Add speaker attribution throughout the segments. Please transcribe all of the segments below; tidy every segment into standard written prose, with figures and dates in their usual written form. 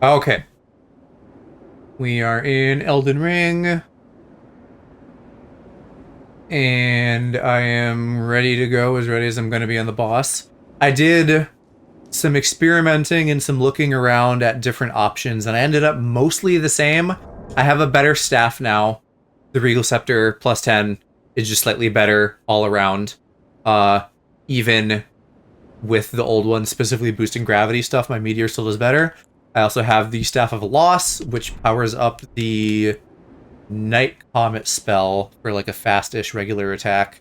Speaker 1: Okay. We are in Elden Ring. And I am ready to go, as ready as I'm going to be on the boss. I did some experimenting and some looking around at different options, and I ended up mostly the same. I have a better staff now. The Regal Scepter plus 10 is just slightly better all around. Even with the old one specifically boosting gravity stuff, my Meteor still does better. I also have the Staff of Loss, which powers up the Night Comet spell for like a fast-ish regular attack,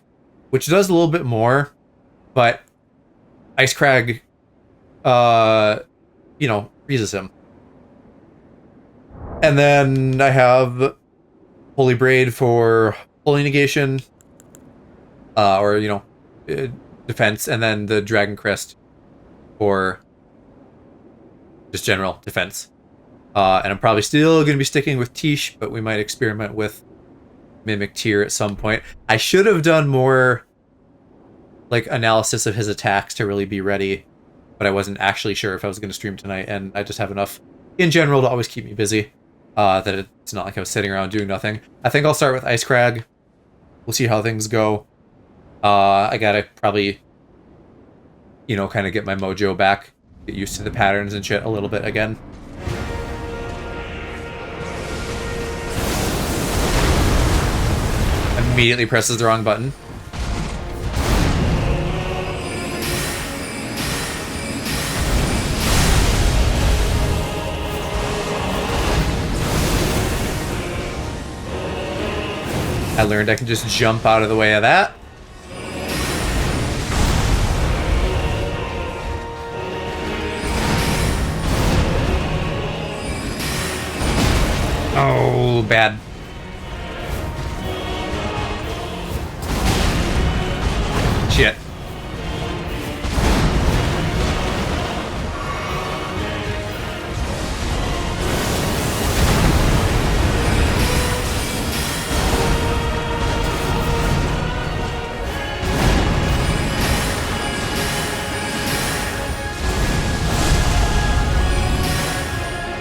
Speaker 1: which does a little bit more, but Ice Crag, freezes him. And then I have Holy Braid for Holy Negation, defense, and then the Dragon Crest for just general defense. And I'm probably still going to be sticking with Tish, but we might experiment with Mimic Tier at some point. I should have done more like analysis of his attacks to really be ready, but I wasn't actually sure if I was going to stream tonight, and I just have enough in general to always keep me busy that it's not like I was sitting around doing nothing. I think I'll start with Ice Crag. We'll see how things go. I gotta probably, kind of get my mojo back, get used to the patterns and shit a little bit again. Immediately presses the wrong button. I learned I can just jump out of the way of that. Oh, bad. Shit.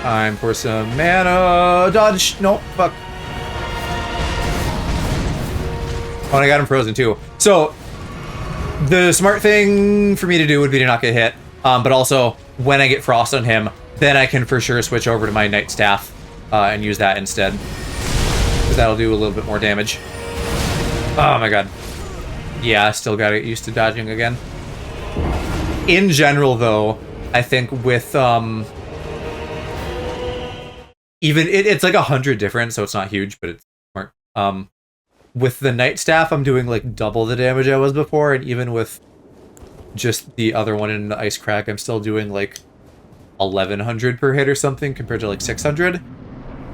Speaker 1: Time for some mana dodge. No, fuck. Oh, and I got him frozen too. So the smart thing for me to do would be to not get hit. But also, when I get frost on him, then I can for sure switch over to my Night Staff and use that instead. Because that'll do a little bit more damage. Oh my god. Yeah, I still gotta get used to dodging again. In general, though, I think with it's like 100 different, so it's not huge, but it's smart. With the Night Staff, I'm doing like double the damage I was before, and even with just the other one in the Ice Crag, I'm still doing like 1100 per hit or something compared to like 600,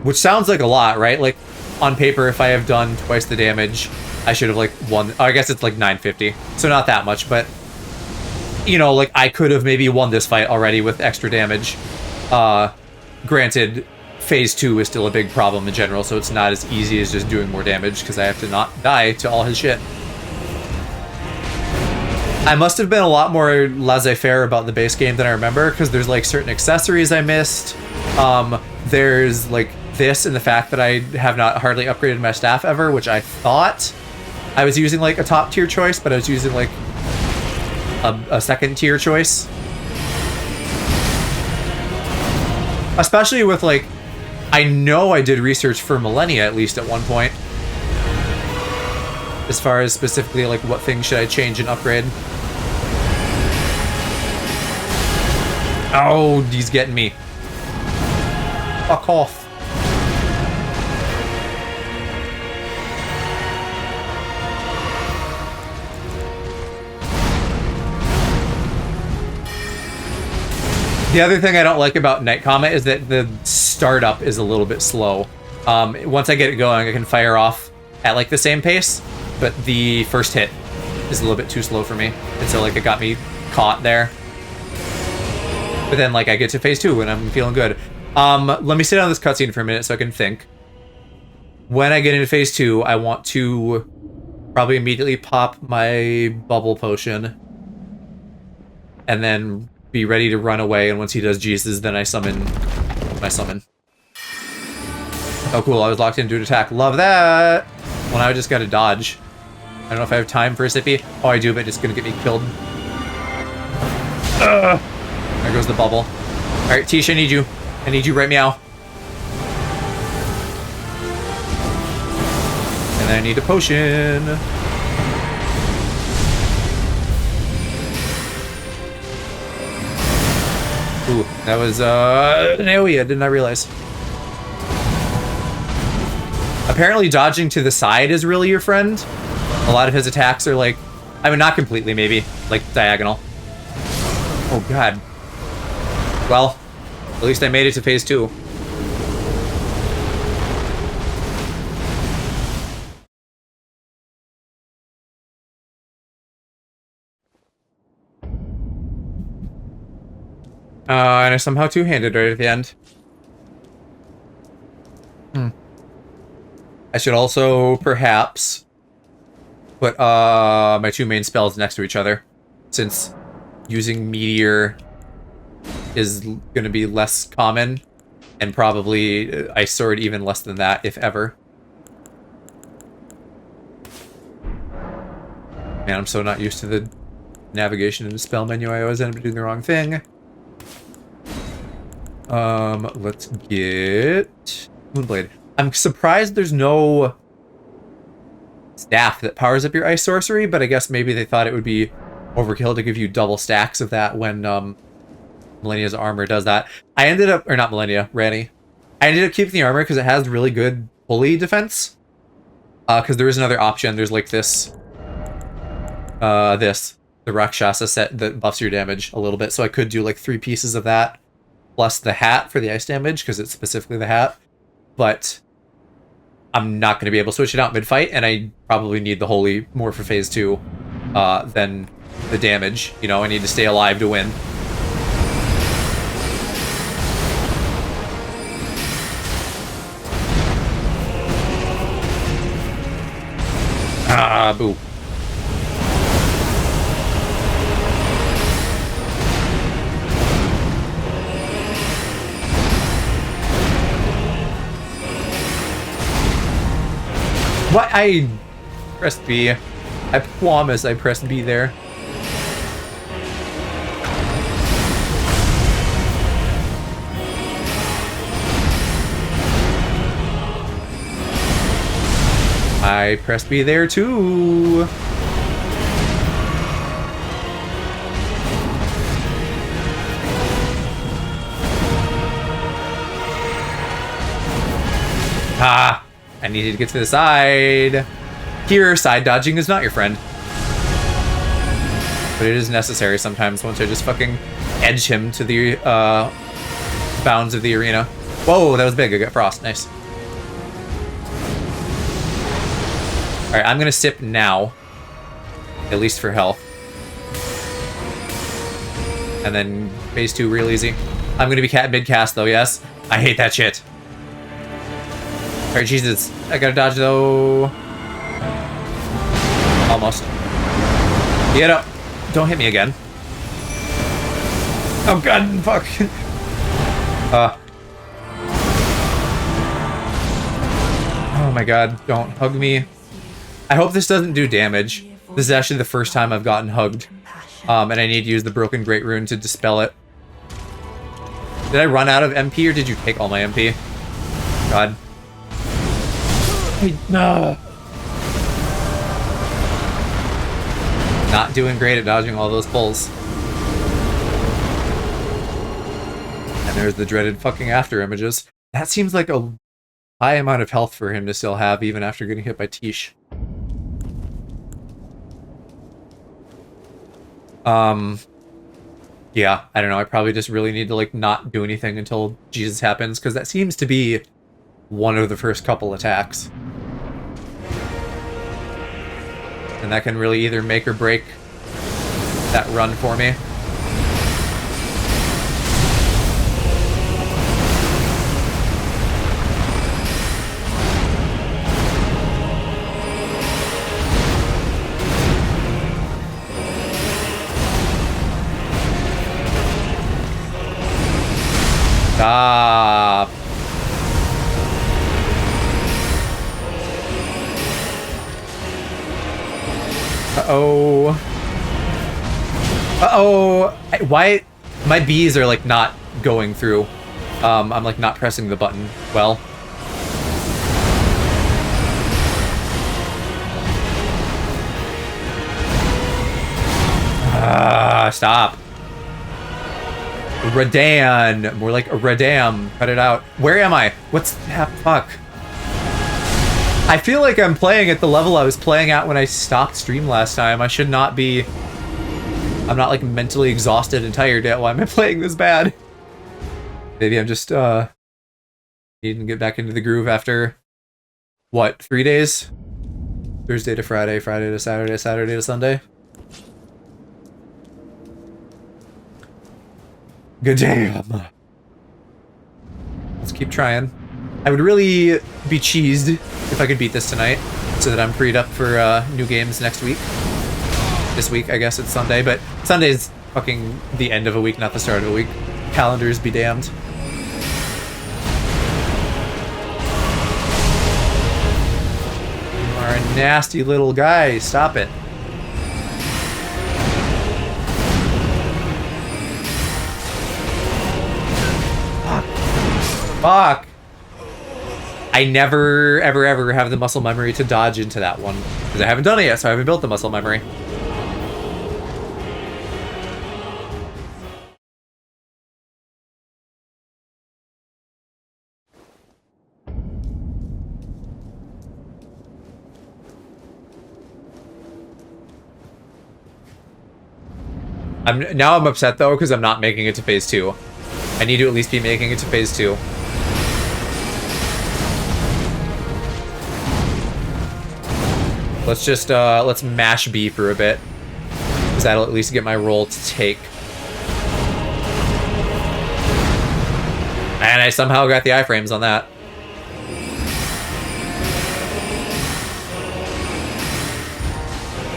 Speaker 1: which sounds like a lot, right? Like on paper, if I have done twice the damage, I should have like won. I guess it's like 950, so not that much, but like I could have maybe won this fight already with extra damage. Granted, Phase 2 is still a big problem in general, so it's not as easy as just doing more damage, because I have to not die to all his shit. I must have been a lot more laissez-faire about the base game than I remember, because there's like certain accessories I missed. There's like this and the fact that I have not hardly upgraded my staff ever, which I thought I was using like a top tier choice, but I was using like a second tier choice. Especially with like, I know I did research for Millennia at least at one point. As far as specifically like what things should I change and upgrade. Oh, he's getting me. Fuck off. The other thing I don't like about Night Comet is that the startup is a little bit slow. Once I get it going, I can fire off at like the same pace, but the first hit is a little bit too slow for me. And so like it got me caught there. But then like I get to phase 2 and I'm feeling good. Let me sit on this cutscene for a minute so I can think. When I get into phase 2, I want to probably immediately pop my bubble potion. And then be ready to run away, and once he does Jesus, then I summon with my summon. Oh, cool. I was locked into an attack. Love that. Well, now I just gotta dodge. I don't know if I have time for a sippy. Oh, I do, but it's gonna get me killed. Ugh. There goes the bubble. Alright, Tish, I need you. I need you right meow. And then I need a potion. Ooh, that was an AoE, I did not realize. Apparently dodging to the side is really your friend. A lot of his attacks are like, I mean, not completely, maybe, like diagonal. Oh god. Well, at least I made it to phase 2. And I somehow two-handed right at the end. I should also perhaps put my 2 main spells next to each other, since using Meteor is going to be less common, and probably Ice Sword even less than that, if ever. Man, I'm so not used to the navigation in the spell menu. I always end up doing the wrong thing. Let's get Moonblade. I'm surprised there's no staff that powers up your ice sorcery, but I guess maybe they thought it would be overkill to give you double stacks of that when Millennia's armor does that. I ended up, or not Millennia, Ranny. I ended up keeping the armor because it has really good pulley defense. Because there is another option. There's like this, the Rakshasa set that buffs your damage a little bit. So I could do like 3 pieces of that, plus the hat for the ice damage, because it's specifically the hat. But I'm not going to be able to switch it out mid-fight, and I probably need the Holy more for phase 2 than the damage. You know, I need to stay alive to win. Ah, boo. What? I pressed B. I promise I pressed B there. I pressed B there too. Ah, I needed to get to the side. Here, side dodging is not your friend. But it is necessary sometimes once I just fucking edge him to the bounds of the arena. Whoa, that was big. I got frost. Nice. Alright, I'm gonna sip now. At least for health. And then phase 2 real easy. I'm gonna be mid-cast though, yes? I hate that shit. Alright, Jesus. I gotta dodge though. Almost. Get up. Don't hit me again. Oh god, fuck. Oh my god, don't hug me. I hope this doesn't do damage. This is actually the first time I've gotten hugged. And I need to use the Broken Great Rune to dispel it. Did I run out of MP or did you take all my MP? God. No. Not doing great at dodging all those pulls. And there's the dreaded fucking after images. That seems like a high amount of health for him to still have even after getting hit by Tish. Yeah, I don't know. I probably just really need to, like, not do anything until Jesus happens, because that seems to be one of the first couple attacks. And that can really either make or break that run for me. Ah. Uh-oh! Why? My bees are, like, not going through. I'm, like, not pressing the button well. Stop. Radan. More like a Radam. Cut it out. Where am I? What's that? Fuck. I feel like I'm playing at the level I was playing at when I stopped stream last time. I should not be... I'm not, like, mentally exhausted and tired yet. Why am I playing this bad? Maybe I'm just, needing to get back into the groove after... What, 3 days? Thursday to Friday, Friday to Saturday, Saturday to Sunday? Good damn. Let's keep trying. I would really be cheesed if I could beat this tonight, so that I'm freed up for new games next week. This week, I guess it's Sunday, but Sunday's fucking the end of a week, not the start of a week. Calendars be damned. You are a nasty little guy. Stop it. Fuck. I never, ever, ever have the muscle memory to dodge into that one. Because I haven't done it yet, so I haven't built the muscle memory. Now I'm upset, though, because I'm not making it to phase 2. I need to at least be making it to phase 2. Let's just, let's mash B for a bit. Because that'll at least get my roll to take. And I somehow got the iframes on that.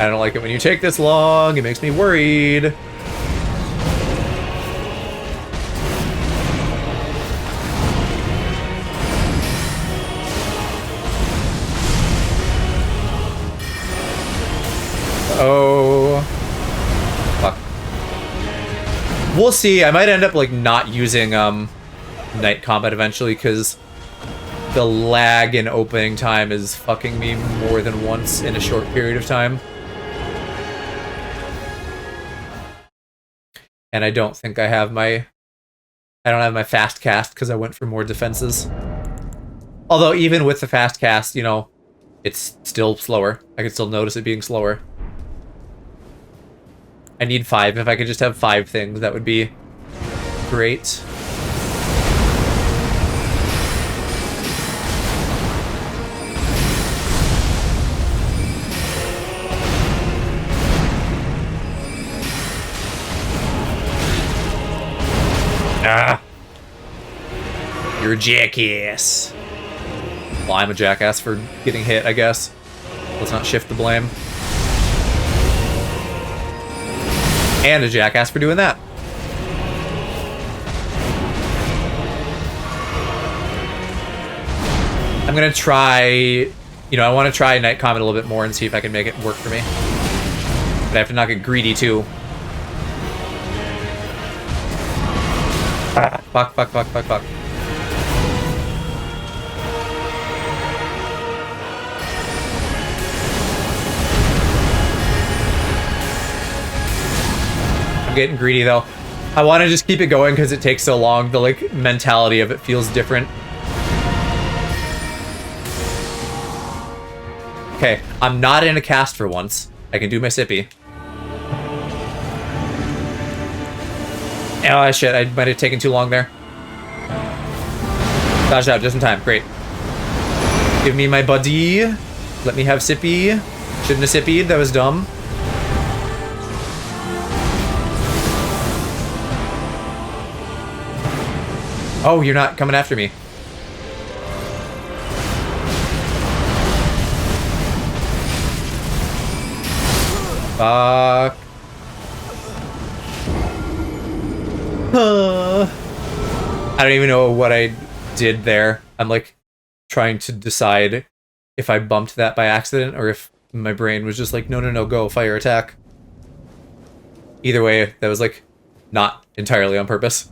Speaker 1: I don't like it when you take this long. It makes me worried. Oh. Fuck. We'll see. I might end up, like, not using, night combat eventually, because the lag in opening time is fucking me more than once in a short period of time. And I don't think I have my... I don't have my fast cast, because I went for more defenses. Although, even with the fast cast, you know, it's still slower. I can still notice it being slower. I need 5. If I could just have 5 things, that would be great. Ah! You're a jackass. Well, I'm a jackass for getting hit, I guess. Let's not shift the blame. And a jackass for doing that. I'm gonna try... You know, I want to try Night Comet a little bit more and see if I can make it work for me. But I have to not get greedy, too. Ah, fuck, fuck, fuck, fuck, fuck. I'm getting greedy, though. I want to just keep it going because it takes so long. The, like, mentality of it feels different. Okay, I'm not in a cast for once. I can do my sippy. Oh, shit, I might have taken too long there. Dodged out just in time. Great. Give me my buddy. Let me have sippy. Shouldn't have sippied. That was dumb. Oh, you're not coming after me. Fuck. I don't even know what I did there. I'm like trying to decide if I bumped that by accident or if my brain was just like, no, no, no, go, fire attack. Either way, that was like not entirely on purpose.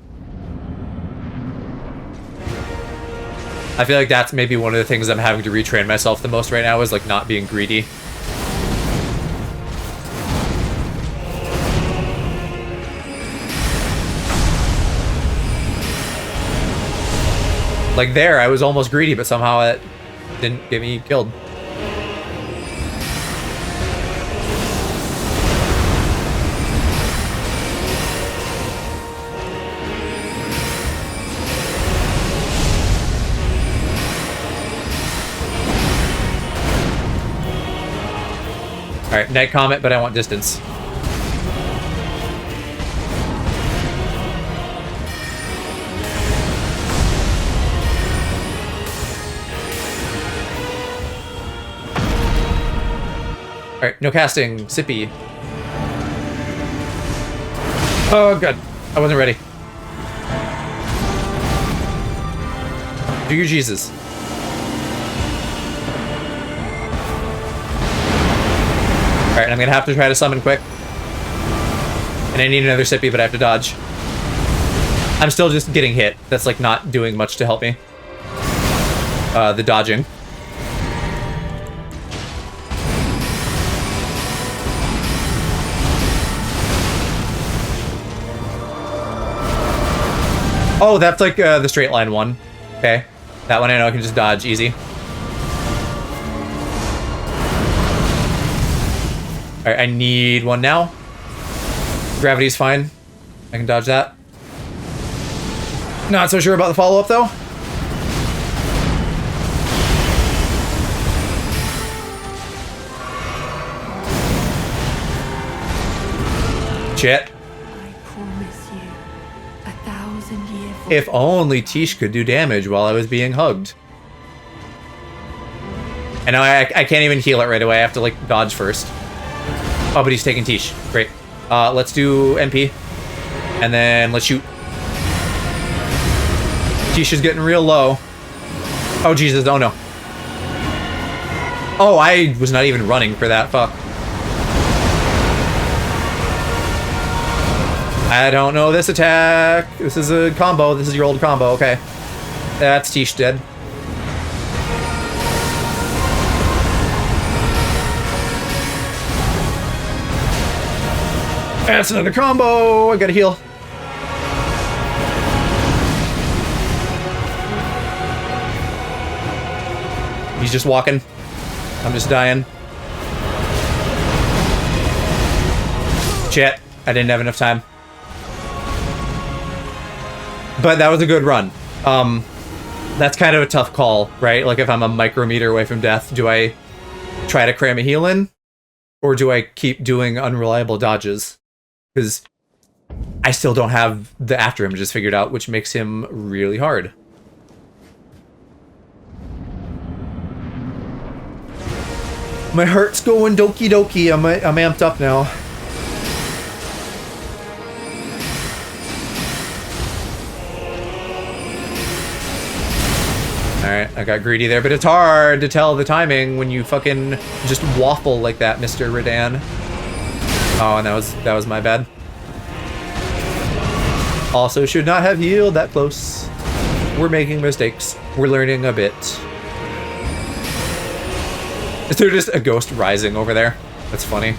Speaker 1: I feel like that's maybe one of the things I'm having to retrain myself the most right now is like not being greedy. Like there, I was almost greedy, but somehow it didn't get me killed. Alright, Night Comet, but I want distance. Alright, no casting. Sippy. Oh, good. I wasn't ready. Do your Jesus. Alright, I'm gonna have to try to summon quick. And I need another Sippy, but I have to dodge. I'm still just getting hit. That's like not doing much to help me. The dodging. Oh, that's like the straight line one. Okay. That one I know I can just dodge easy. Alright, I need one now. Gravity's fine. I can dodge that. Not so sure about the follow-up, though. Shit.
Speaker 2: I promise you, 1,000 years.
Speaker 1: If only Tish could do damage while I was being hugged. And now I can't even heal it right away. I have to, like, dodge first. Oh, but he's taking Tish. Great. Let's do MP. And then let's shoot. Tish is getting real low. Oh, Jesus. Oh, no. Oh, I was not even running for that. Fuck. I don't know this attack. This is a combo. This is your old combo. Okay. That's Tish dead. That's another combo. I gotta heal. He's just walking. I'm just dying. Shit. I didn't have enough time. But that was a good run. That's kind of a tough call, right? Like if I'm a micrometer away from death, do I try to cram a heal in? Or do I keep doing unreliable dodges? Because I still don't have the after images figured out, which makes him really hard. My heart's going doki doki. I'm amped up now. Alright, I got greedy there, but it's hard to tell the timing when you fucking just waffle like that, Mr. Redan. Oh, and that was my bad. Also should not have healed that close. We're making mistakes. We're learning a bit. Is there just a ghost rising over there? That's funny.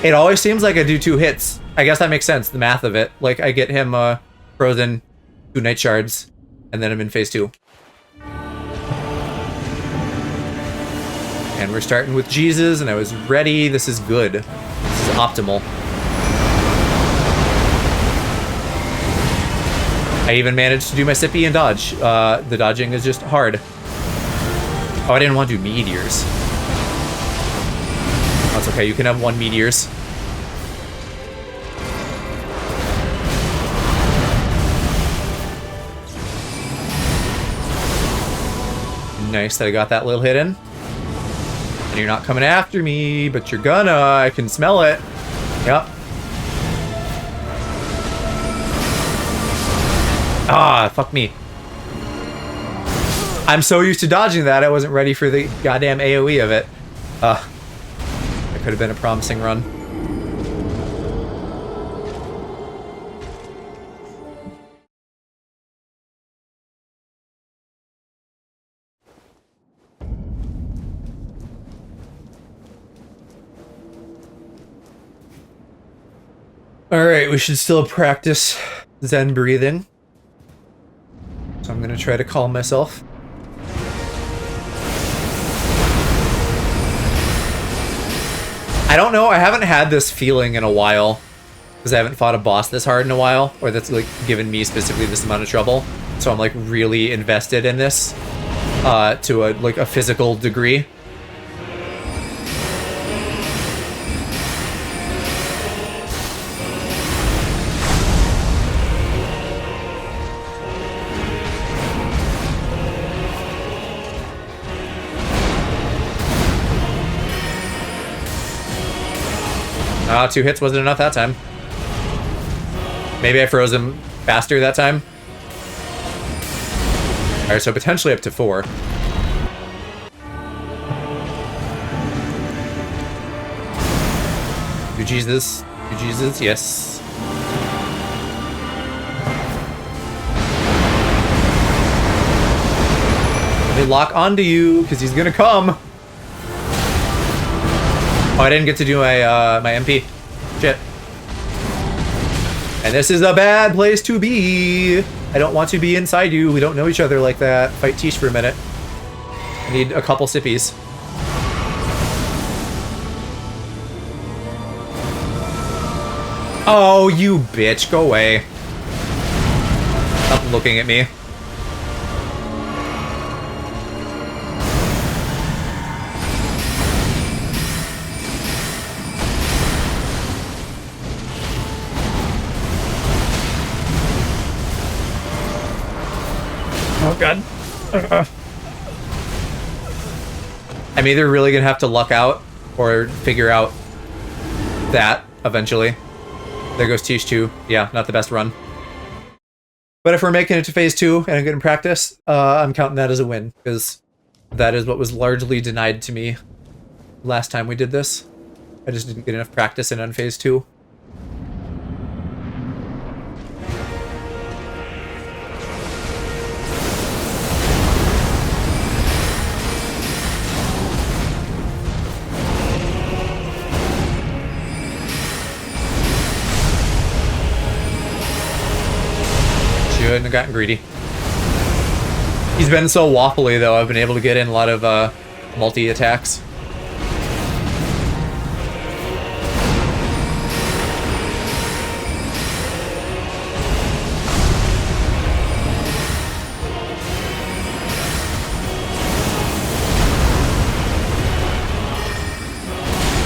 Speaker 1: It always seems like I do 2 hits. I guess that makes sense, the math of it. Like, I get him frozen, 2 night shards, and then I'm in phase 2. And we're starting with Jesus, and I was ready. This is good. This is optimal. I even managed to do my Sippy and dodge. The dodging is just hard. Oh, I didn't want to do meteors. That's okay, you can have 1 meteors. Nice that I got that little hit in. And you're not coming after me, but you're gonna. I can smell it. Yep. Ah, fuck me. I'm so used to dodging that, I wasn't ready for the goddamn AoE of it. That could have been a promising run. Alright, we should still practice Zen breathing. So I'm gonna try to calm myself. I don't know, I haven't had this feeling in a while. Because I haven't fought a boss this hard in a while. Or that's like given me specifically this amount of trouble. So I'm like really invested in this. To a physical degree. Two hits wasn't enough that time. Maybe I froze him faster that time. Alright, so potentially up to 4. You Jesus. You Jesus, yes. They lock onto you, because he's gonna come. Oh, I didn't get to do my my MP. Shit. And this is a bad place to be. I don't want to be inside you. We don't know each other like that. Fight Tish for a minute. I need a couple sippies. Oh, you bitch. Go away. Stop looking at me. Oh god. I'm either really gonna have to luck out or figure out that eventually. There goes Tish 2. Yeah, not the best run. But if we're making it to phase 2 and I'm getting practice, I'm counting that as a win, because that is what was largely denied to me last time we did this. I just didn't get enough practice in on phase 2. Shouldn't have gotten greedy. He's been so waffly though, I've been able to get in a lot of multi-attacks.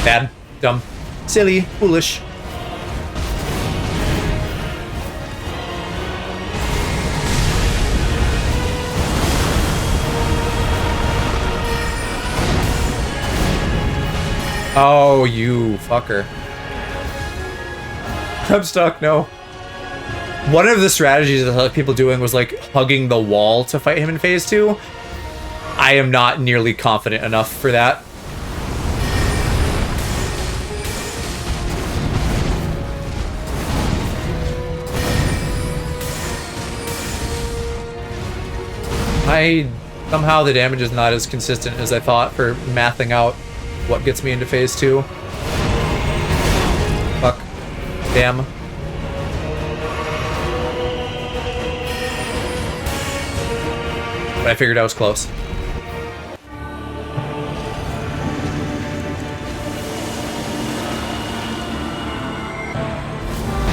Speaker 1: Bad, dumb, silly, foolish. Oh, you fucker. I'm stuck, no. One of the strategies that I saw people doing was like hugging the wall to fight him in phase 2. I am not nearly confident enough for that. Somehow the damage is not as consistent as I thought for mathing out what gets me into phase 2. Fuck. Damn. But I figured I was close.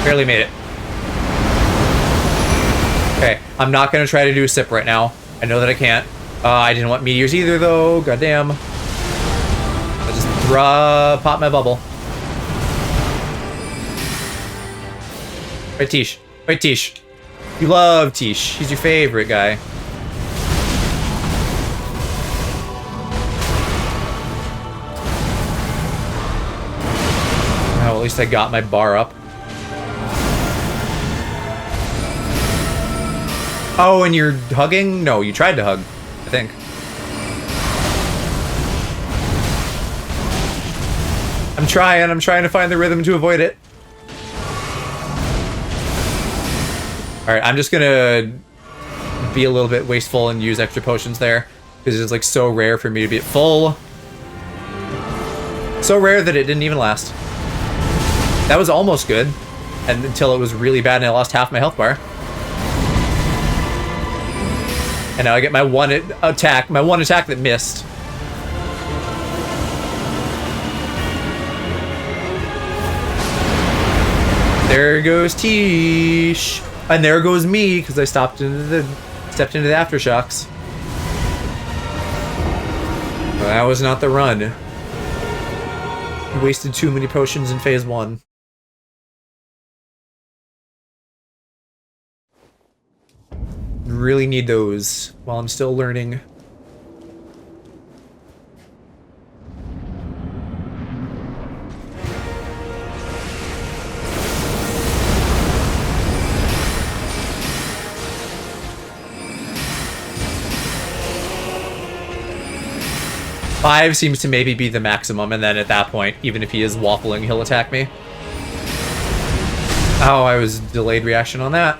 Speaker 1: Barely made it. Okay, I'm not gonna try to do a sip right now. I know that I can't. I didn't want meteors either though, goddamn. I just pop my bubble. Right, Tish. Right, Tish. You love Tish. He's your favorite guy. Oh, at least I got my bar up. Oh, and you're hugging? No, you tried to hug, I think. I'm trying to find the rhythm to avoid it. Alright, I'm just gonna be a little bit wasteful and use extra potions there. Because it's like so rare for me to be at full. So rare that it didn't even last. That was almost good. And until it was really bad and I lost half my health bar. And now I get my one attack that missed. There goes Tish. And there goes me, because I stepped into the aftershocks. Well, that was not the run. You wasted too many potions in phase 1. Really need those while I'm still learning. Five seems to maybe be the maximum, and then at that point, even if he is waffling, he'll attack me. Oh, I was delayed reaction on that.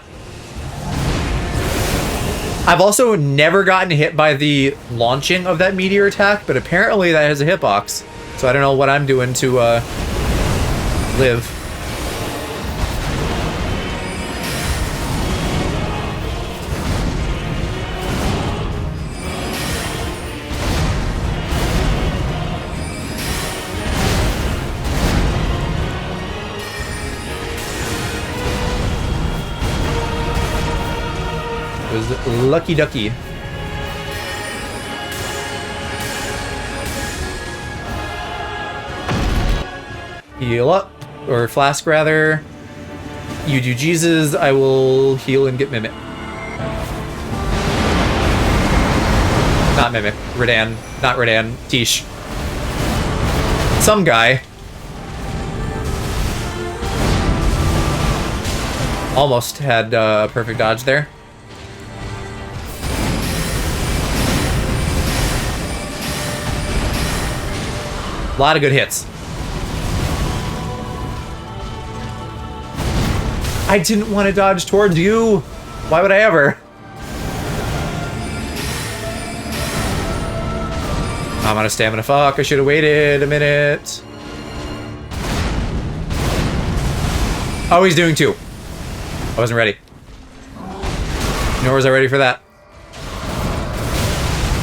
Speaker 1: I've also never gotten hit by the launching of that meteor attack, but apparently that has a hitbox. So I don't know what I'm doing to live. It was lucky ducky. Heal up. Or flask, rather. You do Jesus, I will heal and get Mimic. Not Mimic. Redan. Not Redan. Tish. Some guy. Almost had a perfect dodge there. A lot of good hits. I didn't want to dodge towards you. Why would I ever? I'm out of stamina. Fuck, I should have waited a minute. Oh, he's doing 2. I wasn't ready. Nor was I ready for that.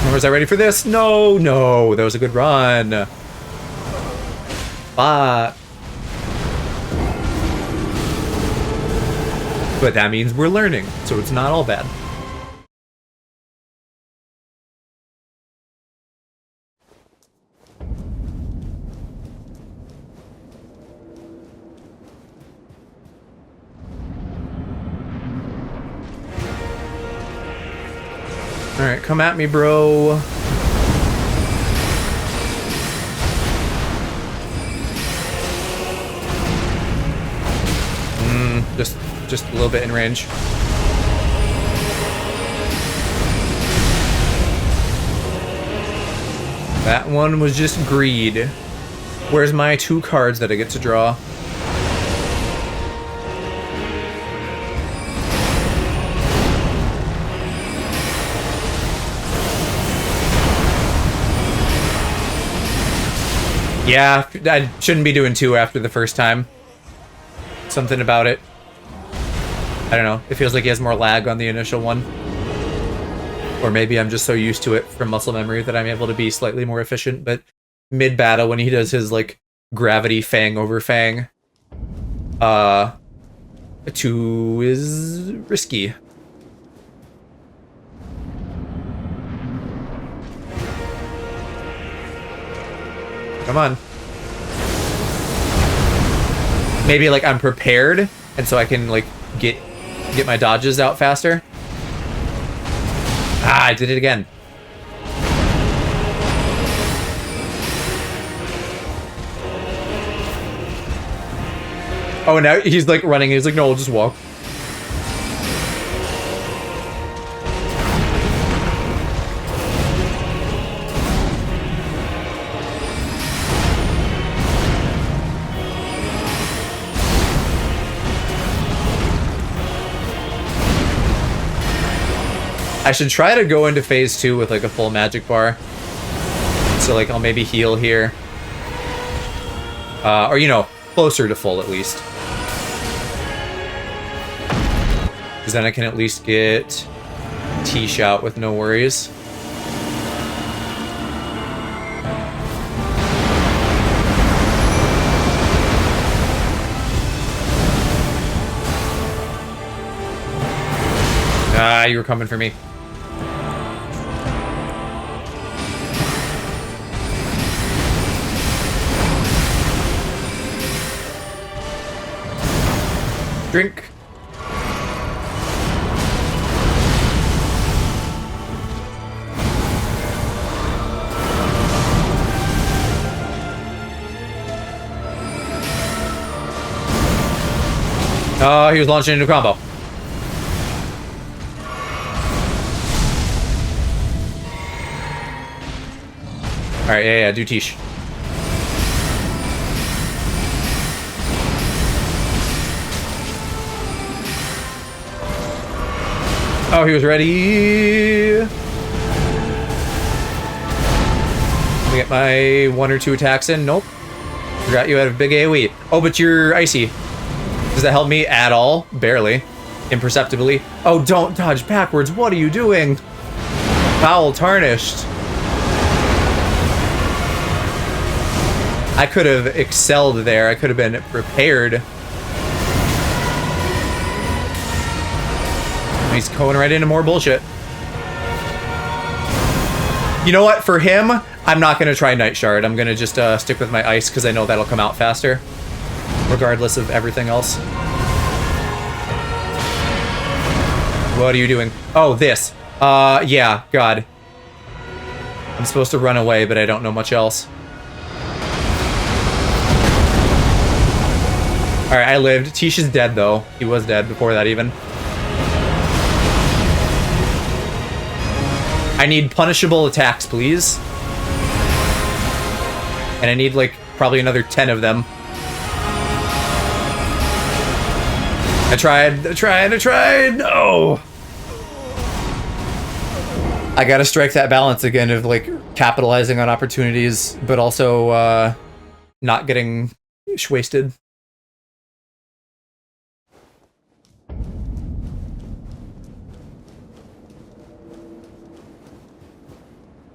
Speaker 1: Nor was I ready for this. No, no, that was a good run. But that means we're learning, so it's not all bad. Alright, come at me, bro. Just a little bit in range. That one was just greed. Where's my 2 cards that I get to draw? Yeah, I shouldn't be doing 2 after the first time. Something about it. I don't know. It feels like he has more lag on the initial one. Or maybe I'm just so used to it from muscle memory that I'm able to be slightly more efficient, but mid-battle when he does his, like, gravity fang over fang, 2 is risky. Come on. Maybe, like, I'm prepared, and so I can, like, get my dodges out faster. Ah, I did it again. Oh, now he's, like, running. He's like, no, I'll just walk. I should try to go into phase 2 with like a full magic bar. So like I'll maybe heal here. Or you know, closer to full at least. Because then I can at least get Tish out with no worries. Ah, you were coming for me. Drink. Oh, he was launching into combo. Alright, yeah, do Tish. Oh, he was ready. Let me get my 1 or 2 attacks in. Nope. Forgot you had a big AoE. Oh, but you're icy. Does that help me at all? Barely. Imperceptibly. Oh, don't dodge backwards. What are you doing? Foul tarnished. I could have excelled there. I could have been prepared. He's going right into more bullshit. You know what? For him, I'm not going to try Night Shard. I'm going to just stick with my Ice because I know that'll come out faster. Regardless of everything else. What are you doing? Oh, this. Yeah, God. I'm supposed to run away, but I don't know much else. Alright, I lived. Tish is dead, though. He was dead before that, even. I need punishable attacks, please. And I need, like, probably another 10 of them. I tried. No! I gotta strike that balance again of, like, capitalizing on opportunities, but also, not getting wasted.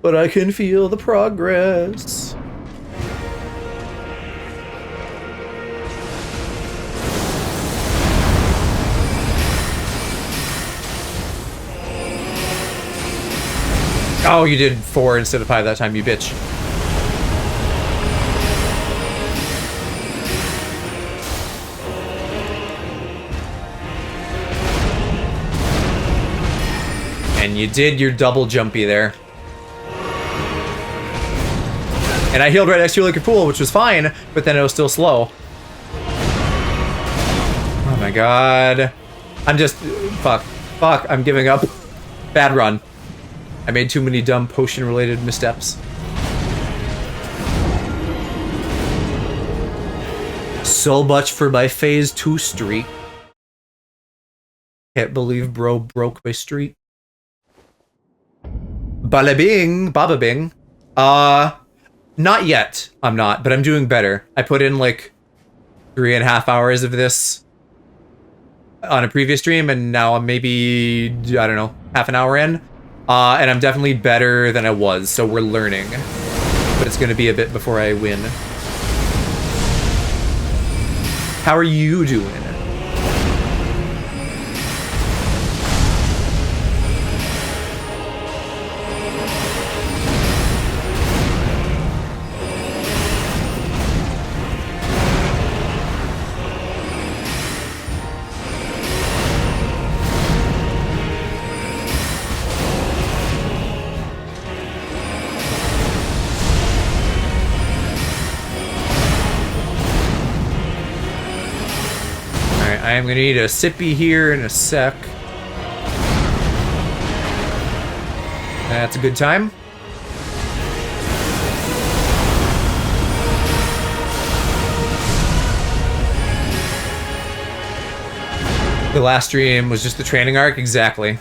Speaker 1: But I can feel the progress. Oh, you did 4 instead of 5 that time, you bitch. And you did your double jumpy there. And I healed right next to you like a fool, which was fine, but then it was still slow. Oh my god. I'm just... Fuck, I'm giving up. Bad run. I made too many dumb potion-related missteps. So much for my phase 2 streak. Can't believe bro broke my streak. Bada bing, baba bing. Not yet. I'm not, but I'm doing better. I put in like 3.5 hours of this on a previous stream, and now I'm maybe, I don't know, half an hour in. And I'm definitely better than I was, so we're learning. But it's gonna be a bit before I win. How are you doing? I am gonna need a sippy here in a sec. That's a good time. The last stream was just the training arc, exactly.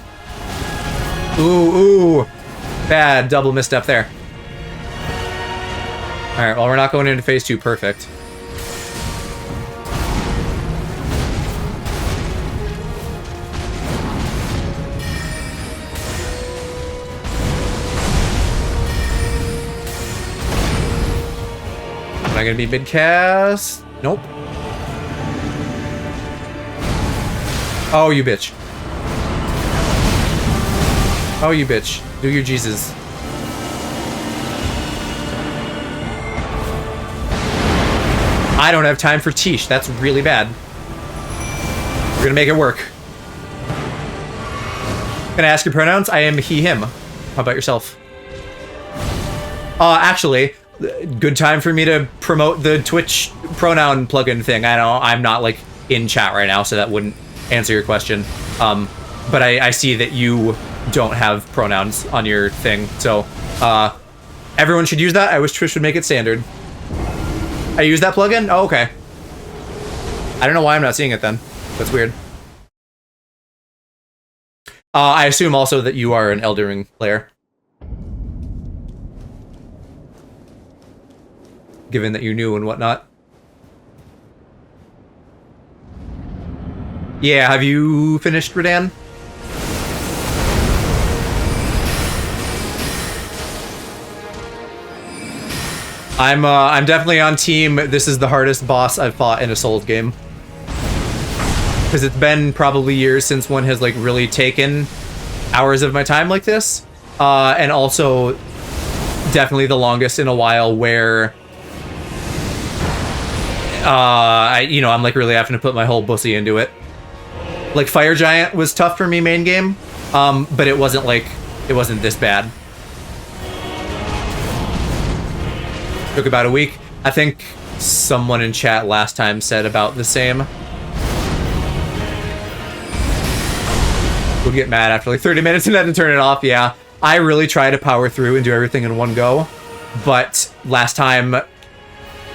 Speaker 1: Ooh. Bad double misstep there. Alright, well, we're not going into phase 2 perfect. Am I gonna be mid cast? Nope. Oh, you bitch. Oh, you bitch. Do your Jesus. I don't have time for Tish. That's really bad. We're gonna make it work. Gonna ask your pronouns? I am he, him. How about yourself? Actually, good time for me to promote the Twitch pronoun plugin thing. I know I'm not like in chat right now, so that wouldn't answer your question. But I see that you don't have pronouns on your thing, so everyone should use that. I wish Twitch would make it standard. I use that plugin? Oh, okay. I don't know why I'm not seeing it then. That's weird. I assume also that you are an Elden Ring player. Given that you're new and whatnot. Yeah, have you finished Radan? I'm definitely on team. This is the hardest boss I've fought in a Souls game. Because it's been probably years since one has like really taken hours of my time like this. And also definitely the longest in a while where I'm like really having to put my whole bussy into it. Like Fire Giant was tough for me main game, but it wasn't this bad. Took about a week. I think someone in chat last time said about the same. Would get mad after like 30 minutes and then turn it off. Yeah, I really try to power through and do everything in one go, but last time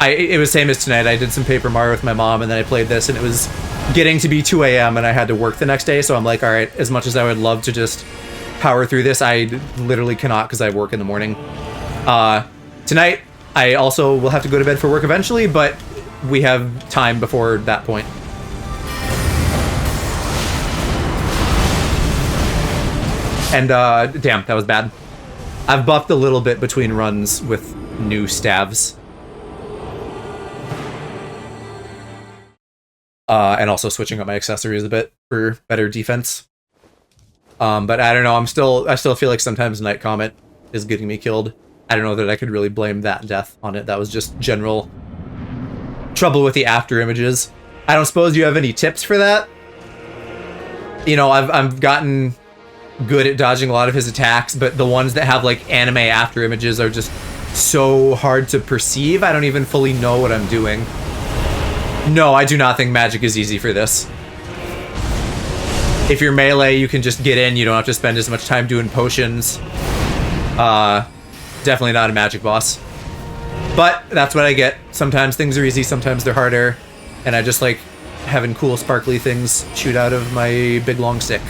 Speaker 1: it was same as tonight. I did some Paper Mario with my mom and then I played this and it was getting to be 2 a.m. and I had to work the next day, so I'm like, all right, as much as I would love to just power through this, I literally cannot because I work in the morning. Tonight I also will have to go to bed for work eventually, but we have time before that point. And damn, that was bad. I've buffed a little bit between runs with new staves. And also switching up my accessories a bit for better defense. But I don't know, I still feel like sometimes Night Comet is getting me killed. I don't know that I could really blame that death on it. That was just general trouble with the after images. I don't suppose you have any tips for that? You know, I've gotten good at dodging a lot of his attacks, but the ones that have like anime after images are just so hard to perceive. I don't even fully know what I'm doing. No, I do not think magic is easy for this. If you're melee, you can just get in. You don't have to spend as much time doing potions. Definitely not a magic boss. But that's what I get. Sometimes things are easy, sometimes they're harder. And I just like having cool sparkly things shoot out of my big long stick.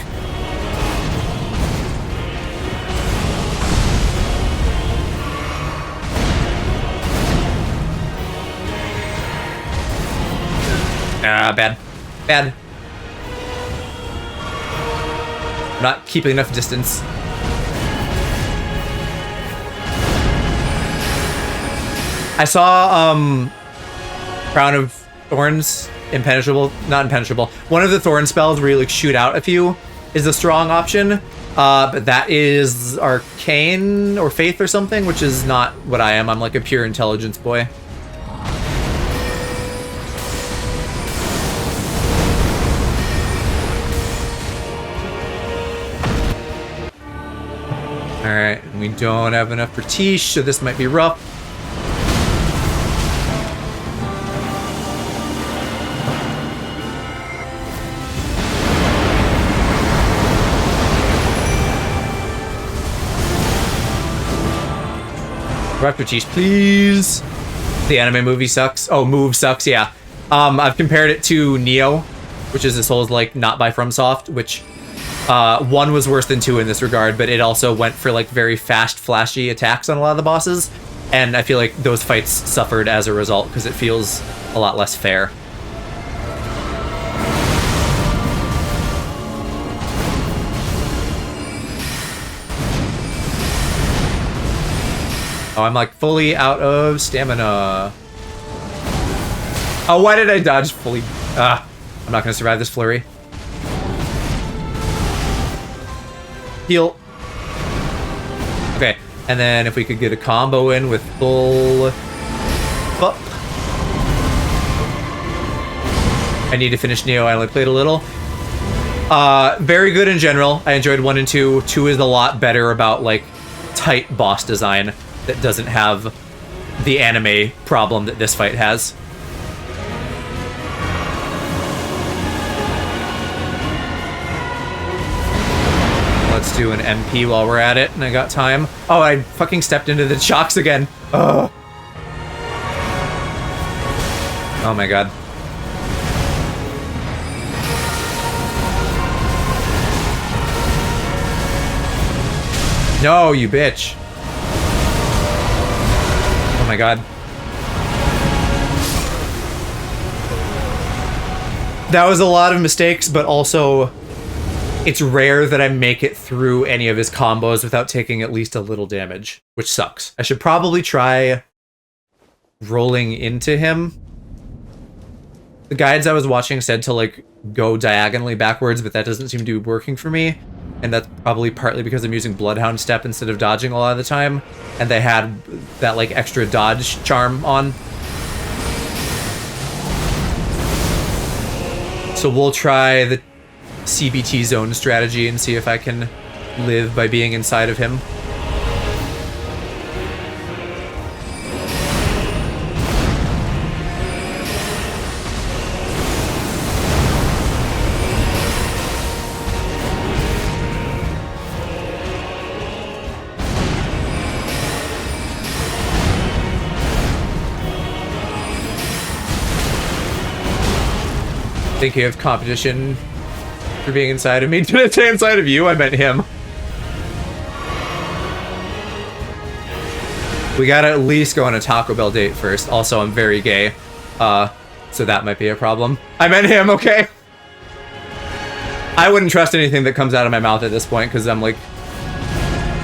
Speaker 1: Bad. Bad. I'm not keeping enough distance. I saw, Crown of Thorns, Impenetrable, not Impenetrable. One of the Thorn spells where you, like, shoot out a few is a strong option. But that is Arcane or Faith or something, which is not what I am. I'm, like, a pure intelligence boy. Alright, we don't have enough for Tish, so this might be rough. Go after Tish, please. The anime movie sucks. Oh, move sucks, yeah. I've compared it to Neo, which is a Souls-like not by FromSoft, which 1 was worse than 2 in this regard, but it also went for like very fast, flashy attacks on a lot of the bosses, and I feel like those fights suffered as a result because it feels a lot less fair. Oh, I'm like fully out of stamina. Oh, why did I dodge fully? I'm not gonna survive this flurry. Heal. Okay, and then if we could get a combo in with full... Oh. I need to finish Neo, I only played a little. Very good in general. I enjoyed 1 and 2. 2 is a lot better about, like, tight boss design that doesn't have the anime problem that this fight has. Let's do an MP while we're at it, and I got time. Oh, I fucking stepped into the shocks again. Ugh. Oh my god. No, you bitch. Oh my god. That was a lot of mistakes, but also it's rare that I make it through any of his combos without taking at least a little damage, which sucks. I should probably try rolling into him. The guides I was watching said to like go diagonally backwards, but that doesn't seem to be working for me. And that's probably partly because I'm using Bloodhound Step instead of dodging a lot of the time. And they had that like extra dodge charm on. So we'll try the CBT zone strategy and see if I can live by being inside of him. I think you have competition for being inside of me. Did I say inside of you? I meant him. We gotta at least go on a Taco Bell date first. Also, I'm very gay. So that might be a problem. I meant him, okay? I wouldn't trust anything that comes out of my mouth at this point, because I'm like...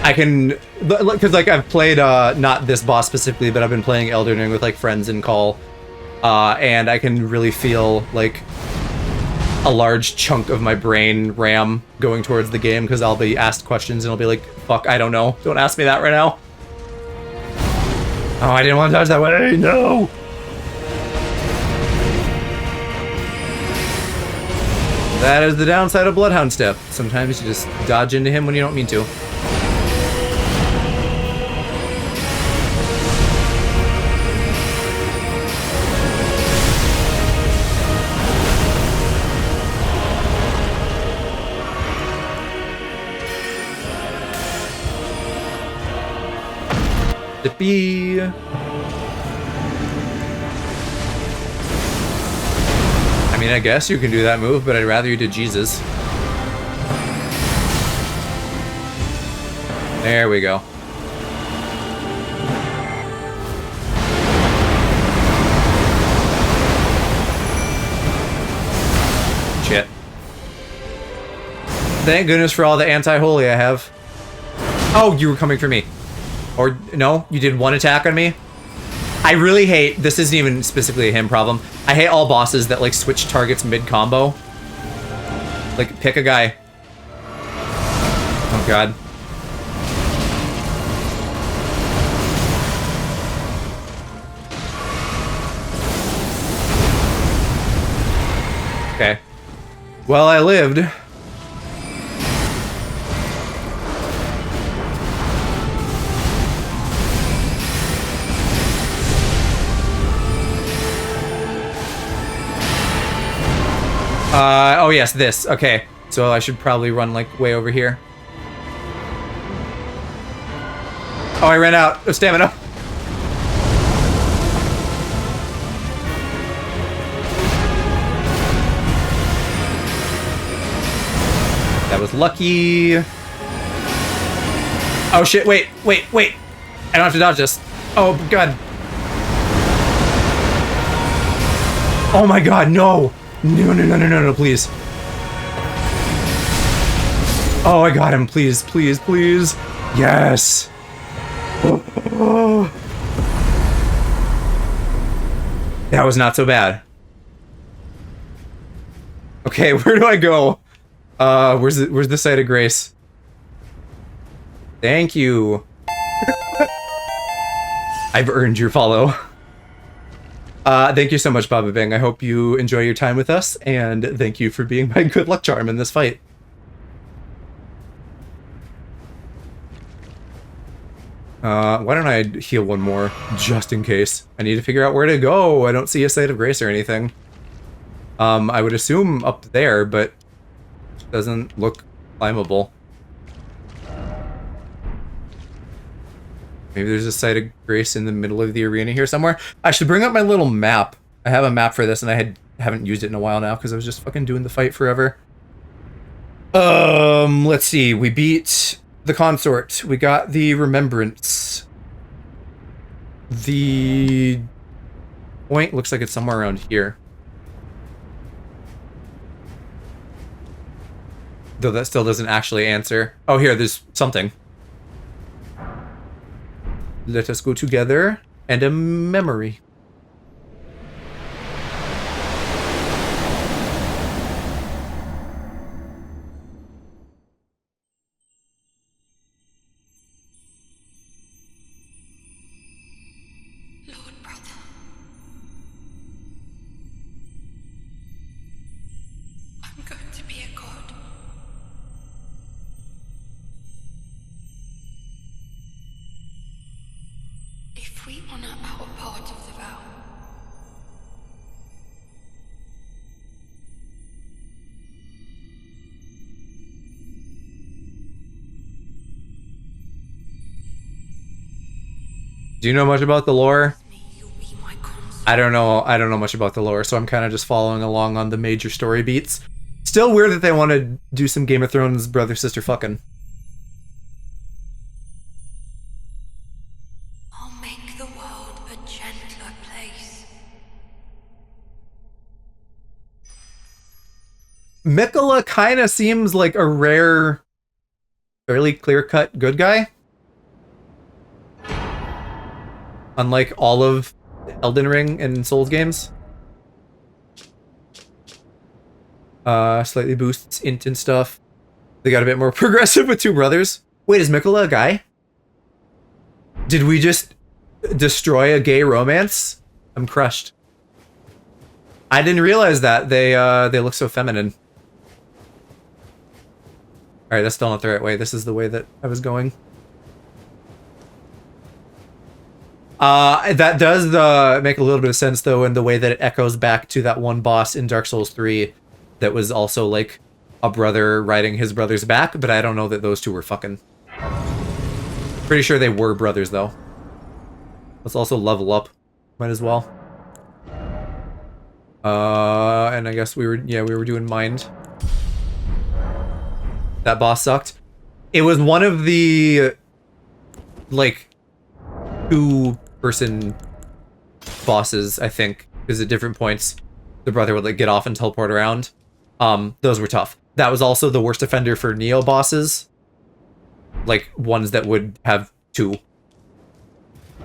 Speaker 1: I can... Because, like, I've played, not this boss specifically, but I've been playing Elden Ring with, like, friends in call. And I can really feel, like... a large chunk of my brain RAM going towards the game because I'll be asked questions and I'll be like, fuck, I don't know. Don't ask me that right now. Oh, I didn't want to touch that way. No. That is the downside of Bloodhound Step. Sometimes you just dodge into him when you don't mean to. Dippy. I mean, I guess you can do that move, but I'd rather you did Jesus. There we go. Shit. Thank goodness for all the anti-holy I have. Oh, you were coming for me. Or, no, you did one attack on me? I really hate, this isn't even specifically a him problem, I hate all bosses that, like, switch targets mid-combo. Like, pick a guy. Oh, God. Okay. Well, I lived. Oh yes, this. Okay. So I should probably run, like, way over here. Oh, I ran out of stamina. That was lucky. Oh shit, wait. I don't have to dodge this. Oh god. Oh my god, no! No, please. Oh, I got him, please. Yes! That was not so bad. Okay, where do I go? Where's the site of grace? Thank you. I've earned your follow. Thank you so much, Baba Bing. I hope you enjoy your time with us, and thank you for being my good luck charm in this fight. Why don't I heal one more, just in case? I need to figure out where to go. I don't see a site of grace or anything. I would assume up there, but it doesn't look climbable. Maybe there's a site of grace in the middle of the arena here somewhere. I should bring up my little map. I have a map for this, and I haven't used it in a while now because I was just fucking doing the fight forever. Let's see. We beat the consort. We got the remembrance. The point looks like it's somewhere around here. Though that still doesn't actually answer. Oh, here, there's something. Let us go together, and a memory.
Speaker 2: Lord brother. I'm going to be a god. If we honor our part of the vow,
Speaker 1: Do you know much about the lore?
Speaker 2: you'll be my consort.
Speaker 1: I don't know much about the lore, so I'm kind of just following along on the major story beats. Still weird that they want to do some Game of Thrones brother sister fucking.
Speaker 2: I'll make the world a gentler place.
Speaker 1: Mikola kind of seems like a rare, fairly clear-cut good guy. Unlike all of Elden Ring and Souls games. Slightly boosts int and stuff. They got a bit more progressive with two brothers. Wait, is Mikola a guy? Did we just destroy a gay romance? I'm crushed. I didn't realize that. They look so feminine. Alright, that's still not the right way. This is the way that I was going. That does make a little bit of sense, though, in the way that it echoes back to that one boss in Dark Souls 3 that was also, like, a brother riding his brother's back, but I don't know that those two were fucking. Pretty sure they were brothers, though. Let's also level up. Might as well. And I guess we were doing Mind. That boss sucked. It was one of the, like, two-person bosses, I think, because at different points the brother would like get off and teleport around. Those were tough. That was also the worst offender for Neo bosses, like ones that would have two.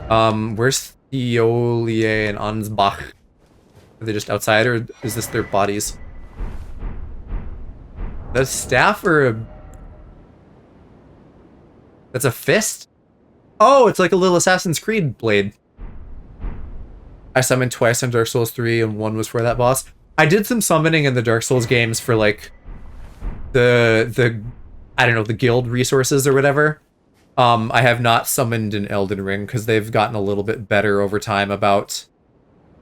Speaker 1: Where's Theolie and Ansbach? Are they just outside, or is this their bodies? The staff or a... That's a fist? Oh, it's like a little Assassin's Creed blade. I summoned twice in Dark Souls 3, and one was for that boss. I did some summoning in the Dark Souls games for, like, the I don't know, the guild resources or whatever. I have not summoned in Elden Ring, because they've gotten a little bit better over time about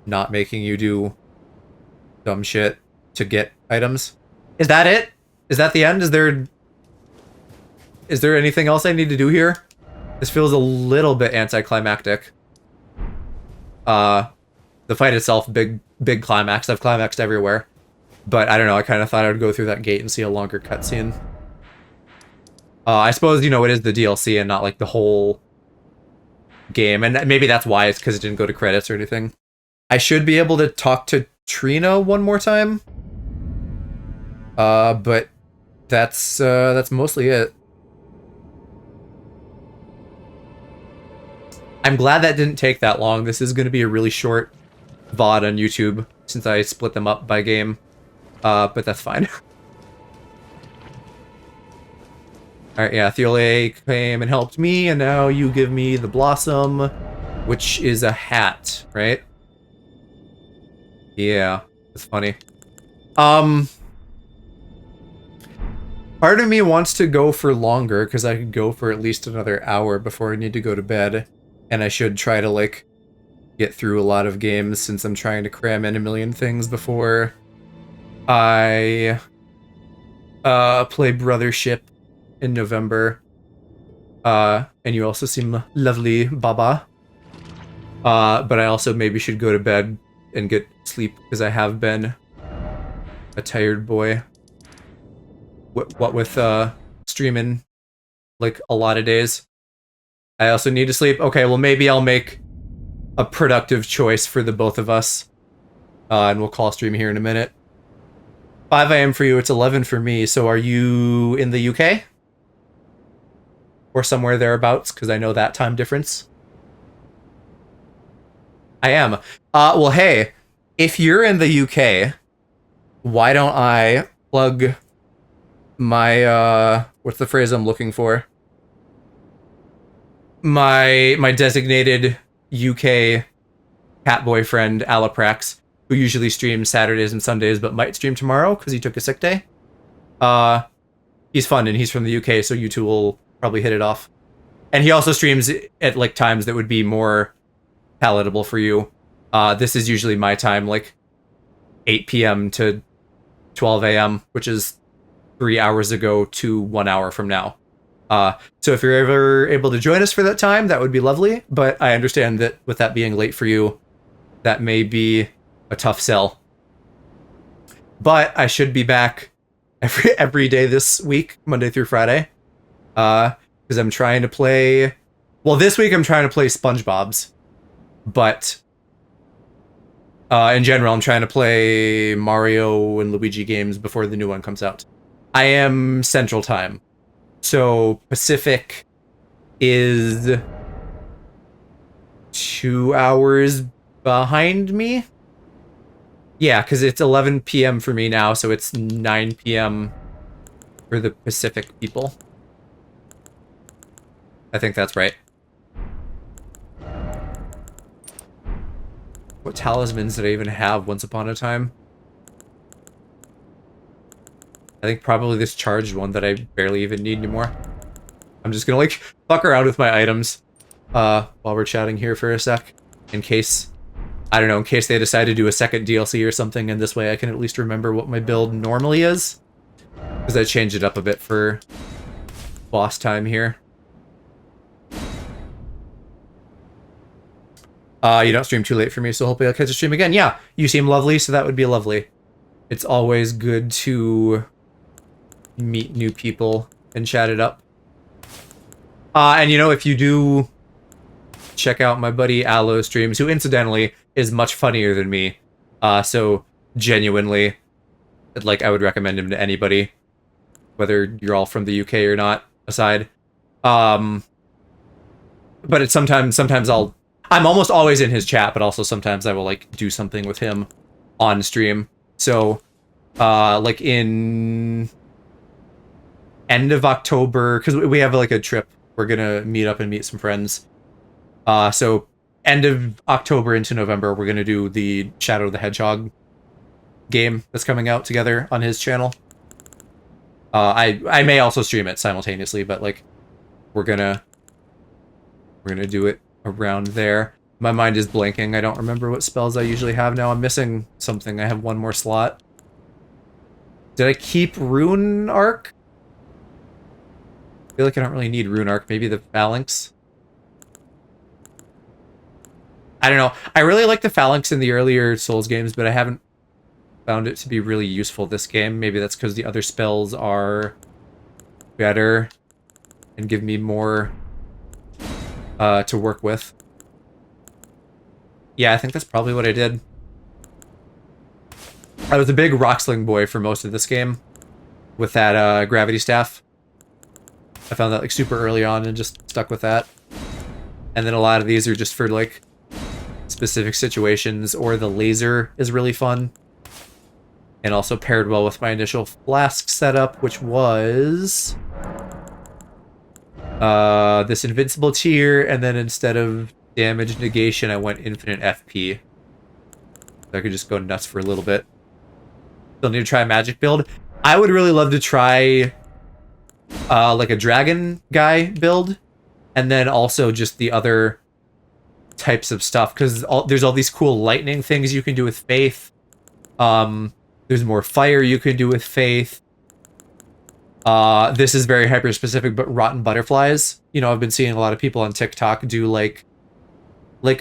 Speaker 1: not making you do dumb shit to get items. Is that it? Is that the end? Is there anything else I need to do here? This feels a little bit anticlimactic. The fight itself, big climax. I've climaxed everywhere. But I don't know, I kind of thought I would go through that gate and see a longer cutscene. I suppose, you know, it is the DLC and not like the whole game, and maybe that's why it's because it didn't go to credits or anything. I should be able to talk to Trina one more time. But that's mostly it. I'm glad that didn't take that long. This is going to be a really short VOD on YouTube since I split them up by game. But that's fine. Alright, yeah, Thiole came and helped me, and now you give me the Blossom, which is a hat, right? Yeah, that's funny. Part of me wants to go for longer, because I could go for at least another hour before I need to go to bed. And I should try to, like, get through a lot of games, since I'm trying to cram in a million things before I play Brothership in November. And you also seem lovely, Baba. But I also maybe should go to bed and get sleep, because I have been a tired boy. What with streaming like a lot of days. I also need to sleep. Okay, well maybe I'll make a productive choice for the both of us. And we'll call stream here in a minute. 5 a.m. for you, it's 11 for me, so are you in the UK? Or somewhere thereabouts, because I know that time difference. I am. Well hey, if you're in the UK, why don't I plug my what's the phrase I'm looking for? My designated UK cat boyfriend Alaprax, who usually streams Saturdays and Sundays, but might stream tomorrow because he took a sick day. He's fun and he's from the UK, so you two will probably hit it off. And he also streams at like times that would be more palatable for you. This is usually my time, like 8 p.m. to 12 a.m., which is 3 hours ago to 1 hour from now. So if you're ever able to join us for that time, that would be lovely. But I understand that with that being late for you, that may be a tough sell. But I should be back every day this week, Monday through Friday. Because I'm trying to play... Well, this week I'm trying to play SpongeBob's. But in general, I'm trying to play Mario and Luigi games before the new one comes out. I am Central Time. So Pacific is 2 hours behind me. Yeah, because it's 11 p.m. for me now, so it's 9 p.m. for the Pacific people. I think that's right. What talismans did I even have once upon a time? I think probably this charged one that I barely even need anymore. I'm just gonna, like, fuck around with my items while we're chatting here for a sec. In case, I don't know, in case they decide to do a second DLC or something, and this way I can at least remember what my build normally is. Because I changed it up a bit for boss time here. You don't stream too late for me, so hopefully I'll catch a stream again. Yeah, you seem lovely, so that would be lovely. It's always good to meet new people and chat it up. And you know, if you do check out my buddy Aloe streams, who incidentally is much funnier than me, so genuinely, like, I would recommend him to anybody, whether you're all from the UK or not, aside. But it's sometimes I'm almost always in his chat, but also sometimes I will, like, do something with him on stream. So, like, in end of October, because we have, like, a trip. We're gonna meet up and meet some friends. So, end of October into November, we're gonna do the Shadow the Hedgehog game that's coming out together on his channel. I may also stream it simultaneously, but, like, we're gonna do it around there. My mind is blanking. I don't remember what spells I usually have now. I'm missing something. I have one more slot. Did I keep Rune Arc? I feel like I don't really need Rune Arc. Maybe the Phalanx? I don't know. I really like the Phalanx in the earlier Souls games, but I haven't found it to be really useful this game. Maybe that's because the other spells are better. and give me more to work with. Yeah, I think that's probably what I did. I was a big rock sling boy for most of this game with that gravity staff. I found that like super early on and just stuck with that. And then a lot of these are just for like specific situations, or the laser is really fun. And also paired well with my initial flask setup, which was this invincible tier, and then instead of damage negation, I went infinite FP. So I could just go nuts for a little bit. Still need to try a magic build. I would really love to try like a dragon guy build, and then also just the other types of stuff, because there's all these cool lightning things you can do with Faith. There's more fire you can do with Faith. This is very hyper specific, but rotten butterflies. You know, I've been seeing a lot of people on TikTok do like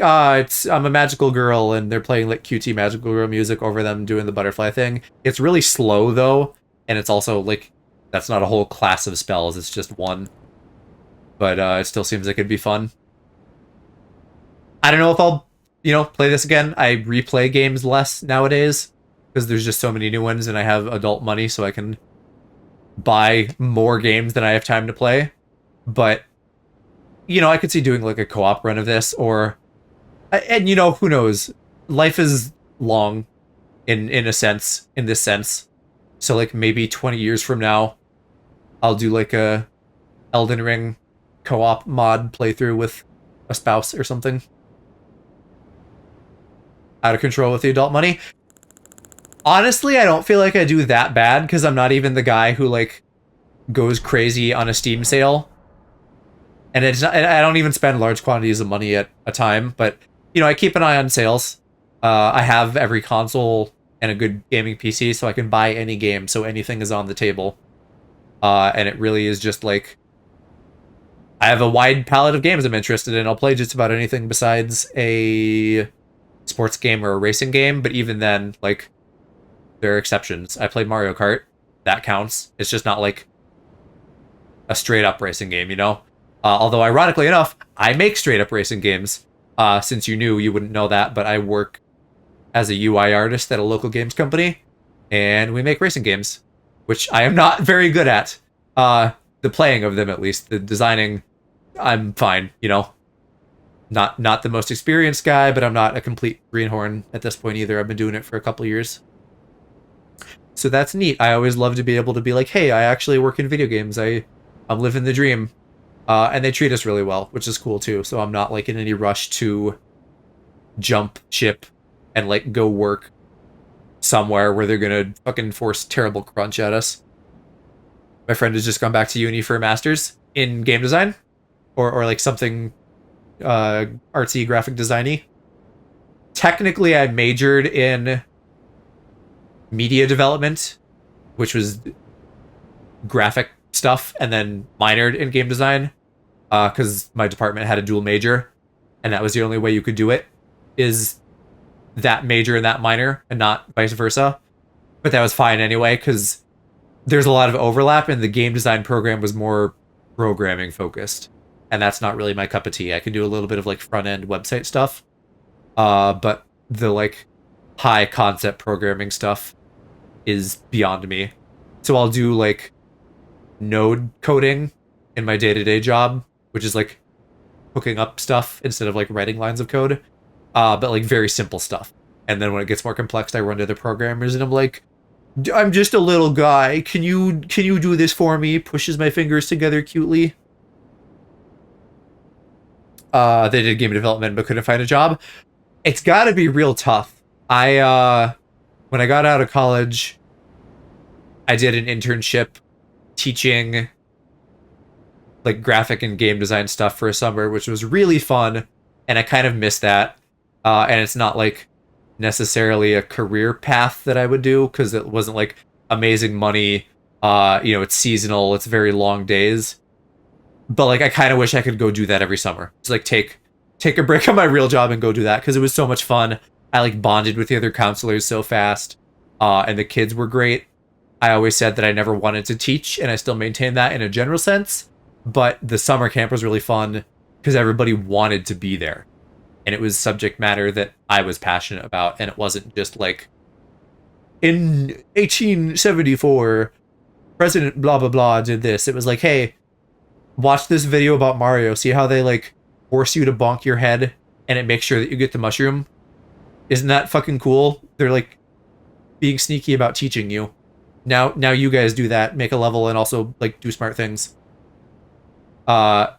Speaker 1: I'm a magical girl, and they're playing like QT magical girl music over them doing the butterfly thing. It's really slow though, and it's also like that's not a whole class of spells, it's just one. But it still seems like it'd be fun. I don't know if I'll, play this again. I replay games less nowadays because there's just so many new ones, and I have adult money, so I can buy more games than I have time to play. But, I could see doing like a co-op run of this, or, and who knows? Life is long in this sense. So like maybe 20 years from now, I'll do like a Elden Ring co-op mod playthrough with a spouse or something. Out of control with the adult money. Honestly, I don't feel like I do that bad, because I'm not even the guy who like goes crazy on a Steam sale. And I don't even spend large quantities of money at a time, but I keep an eye on sales. I have every console and a good gaming PC, so I can buy any game, so anything is on the table. And it really is just like, I have a wide palette of games I'm interested in. I'll play just about anything besides a sports game or a racing game, but even then, like, there are exceptions. I played Mario Kart. That counts. It's just not like a straight up racing game, Although ironically enough, I make straight up racing games. Since you knew, you wouldn't know that, but I work as a UI artist at a local games company, and we make racing games, which I am not very good at. The playing of them, at least. The designing, I'm fine, Not the most experienced guy, but I'm not a complete greenhorn at this point either. I've been doing it for a couple years. So that's neat. I always love to be able to be like, hey, I actually work in video games. I'm living the dream. And they treat us really well, which is cool too. So I'm not like in any rush to jump ship and like go work somewhere where they're gonna fucking force terrible crunch at us. My friend has just gone back to uni for a master's in game design, or like something artsy graphic designy. Technically, I majored in media development, which was graphic stuff, and then minored in game design because my department had a dual major, and that was the only way you could do it, is that major and that minor, and not vice versa. But that was fine anyway, because there's a lot of overlap, and the game design program was more programming focused, and that's not really my cup of tea. I can do a little bit of like front end website stuff, but the like high concept programming stuff is beyond me. So I'll do like node coding in my day-to-day job, which is like hooking up stuff instead of like writing lines of code, but like very simple stuff. And then when it gets more complex, I run to the programmers and I'm like, I'm just a little guy. Can you do this for me? Pushes my fingers together cutely. They did game development but couldn't find a job. It's got to be real tough. When I got out of college, I did an internship teaching like graphic and game design stuff for a summer, which was really fun, and I kind of missed that. And it's not like necessarily a career path that I would do, because it wasn't like amazing money. It's seasonal, it's very long days. But like I kind of wish I could go do that every summer. Just like take a break on my real job and go do that, because it was so much fun. I like bonded with the other counselors so fast, and the kids were great. I always said that I never wanted to teach, and I still maintain that in a general sense. but the summer camp was really fun because everybody wanted to be there. And it was subject matter that I was passionate about, and it wasn't just like, in 1874, President blah blah blah did this. It was like, hey, watch this video about Mario. See how they like force you to bonk your head and it makes sure that you get the mushroom? Isn't that fucking cool? They're like being sneaky about teaching you. Now you guys do that, make a level and also like do smart things. So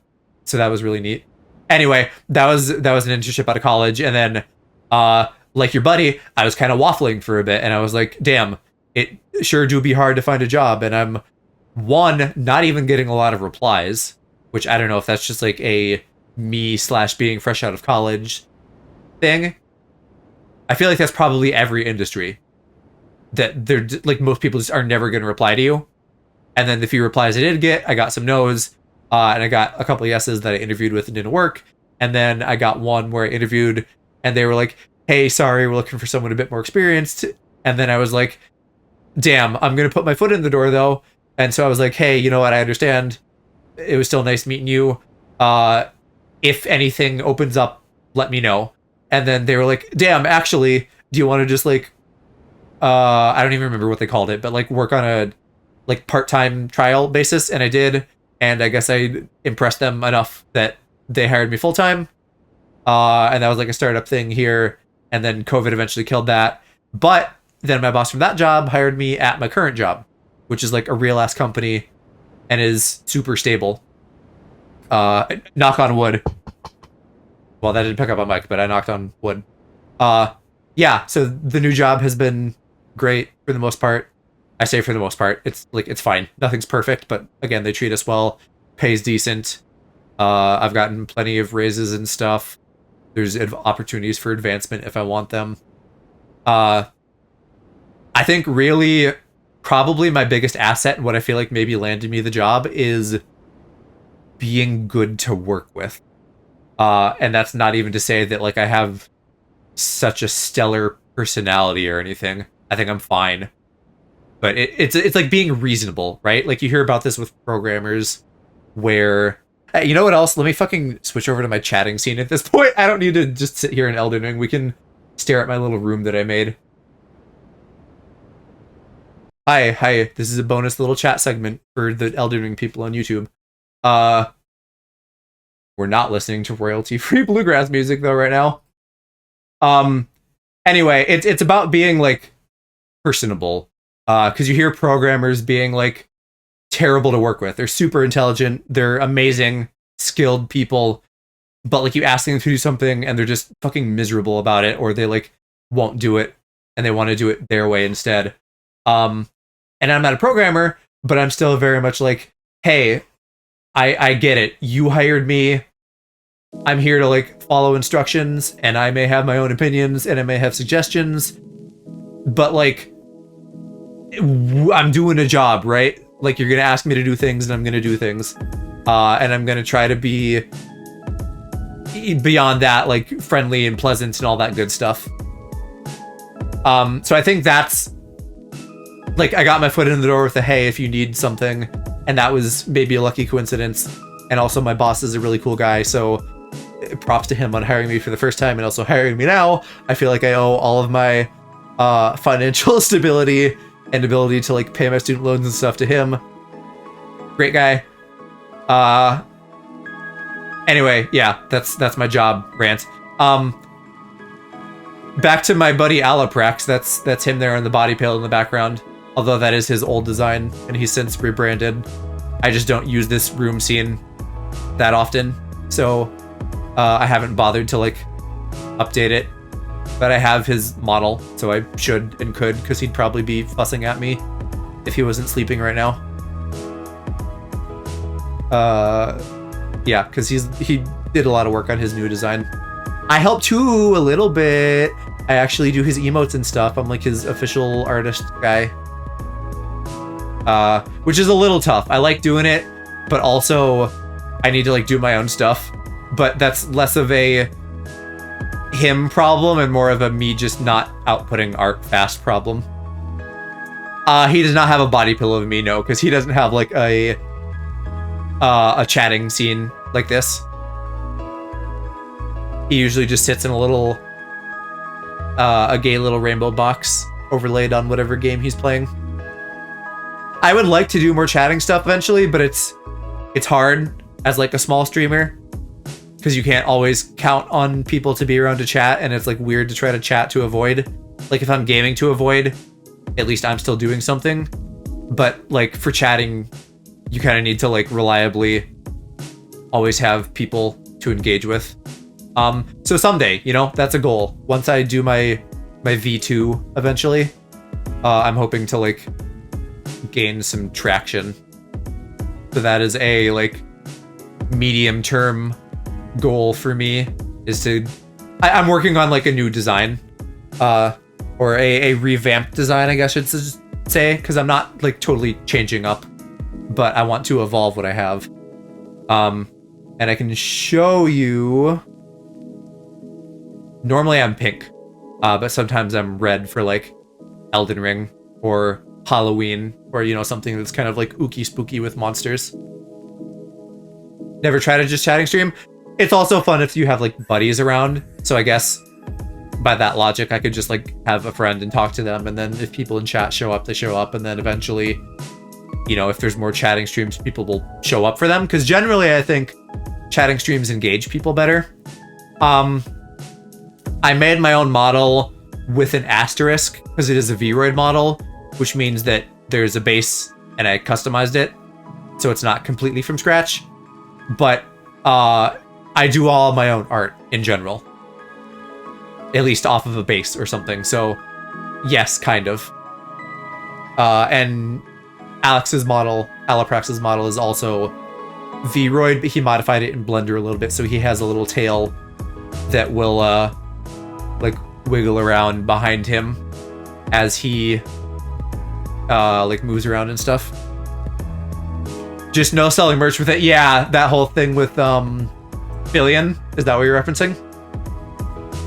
Speaker 1: that was really neat. Anyway, that was an internship out of college, and then like your buddy, I was kind of waffling for a bit, and I was like, damn, it sure do be hard to find a job, and I'm not even getting a lot of replies, which I don't know if that's just like a me/being fresh out of college thing. I feel like that's probably every industry, that they're like, most people just are never going to reply to you. And then the few replies I did get, I got some no's, and I got a couple of yeses that I interviewed with and didn't work. And then I got one where I interviewed and they were like, hey, sorry, we're looking for someone a bit more experienced. And then I was like, damn, I'm going to put my foot in the door though. And so I was like, hey, you know what? I understand. It was still nice meeting you. If anything opens up, let me know. And then they were like, damn, actually, do you want to just like, I don't even remember what they called it, but like work on a like part-time trial basis. And I did. And I guess I impressed them enough that they hired me full-time. And that was like a startup thing here. And then COVID eventually killed that. But then my boss from that job hired me at my current job, which is like a real ass company and is super stable. Knock on wood. Well, that didn't pick up on mic, but I knocked on wood. Yeah, so the new job has been great for the most part. I say for the most part. It's like, it's fine. Nothing's perfect, but again, they treat us well. Pays decent. I've gotten plenty of raises and stuff. There's opportunities for advancement if I want them. I think really probably my biggest asset and what I feel like maybe landed me the job is being good to work with. And that's not even to say that like I have such a stellar personality or anything. I think I'm fine. But it's like being reasonable, right? Like you hear about this with programmers where, hey, you know what else? Let me fucking switch over to my chatting scene at this point. I don't need to just sit here in Elden Ring. We can stare at my little room that I made. Hi. This is a bonus little chat segment for the Elden Ring people on YouTube. We're not listening to royalty-free bluegrass music though right now. Anyway, it's about being like personable. Because you hear programmers being like terrible to work with. They're super intelligent. They're amazing, skilled people. But like you ask them to do something and they're just fucking miserable about it, or they like won't do it and they want to do it their way instead. And I'm not a programmer, but I'm still very much like, hey, I get it. You hired me. I'm here to like follow instructions, and I may have my own opinions and I may have suggestions, but like I'm doing a job, right? Like you're gonna ask me to do things and I'm gonna do things, and I'm gonna try to be beyond that, like friendly and pleasant and all that good stuff. So I think that's like I got my foot in the door with a hey, if you need something, and that was maybe a lucky coincidence. And also my boss is a really cool guy, so props to him on hiring me for the first time and also hiring me now. I feel like I owe all of my financial stability and ability to like pay my student loans and stuff to him. Great guy. Anyway, yeah, that's my job rant. Back to my buddy Alaprax. That's him there in the body pail in the background. Although that is his old design and he's since rebranded. I just don't use this room scene that often, so I haven't bothered to like update it. But I have his model, so I should and could, because he'd probably be fussing at me if he wasn't sleeping right now. Yeah, because he did a lot of work on his new design. I help too a little bit. I actually do his emotes and stuff. I'm like his official artist guy. Which is a little tough. I like doing it, but also I need to like do my own stuff. But that's less of a him problem and more of a me just not outputting art fast problem. He does not have a body pillow of me, no, because he doesn't have like a a chatting scene like this. He usually just sits in a gay little rainbow box overlaid on whatever game he's playing. I would like to do more chatting stuff eventually, but it's hard as like a small streamer because you can't always count on people to be around to chat, and it's like weird to try to chat to avoid. Like if I'm gaming to avoid, at least I'm still doing something. But like for chatting, you kind of need to like reliably always have people to engage with. So someday, you know, that's a goal. Once I do my V2 eventually, I'm hoping to like gain some traction. So that is a like medium term goal for me, is to I'm working on like a new design, or a revamped design, I guess I should say, because I'm not like totally changing up, but I want to evolve what I have. And I can show you. Normally I'm pink, but sometimes I'm red for like Elden Ring or Halloween, or you know, something that's kind of like ooky spooky with monsters. Never tried a just chatting stream. It's also fun if you have like buddies around, so I guess by that logic I could just like have a friend and talk to them, and then if people in chat show up, they show up, and then eventually, you know, if there's more chatting streams, people will show up for them, because generally I think chatting streams engage people better. I made my own model with an asterisk because it is a Vroid model, which means that there's a base and I customized it, so it's not completely from scratch. But I do all my own art in general, at least off of a base or something. So yes, kind of. And Alaprax's model is also Vroid, but he modified it in Blender a little bit, so he has a little tail that will like wiggle around behind him as he like moves around and stuff. Just no selling merch with it. Yeah, that whole thing with Billion, is that what you're referencing?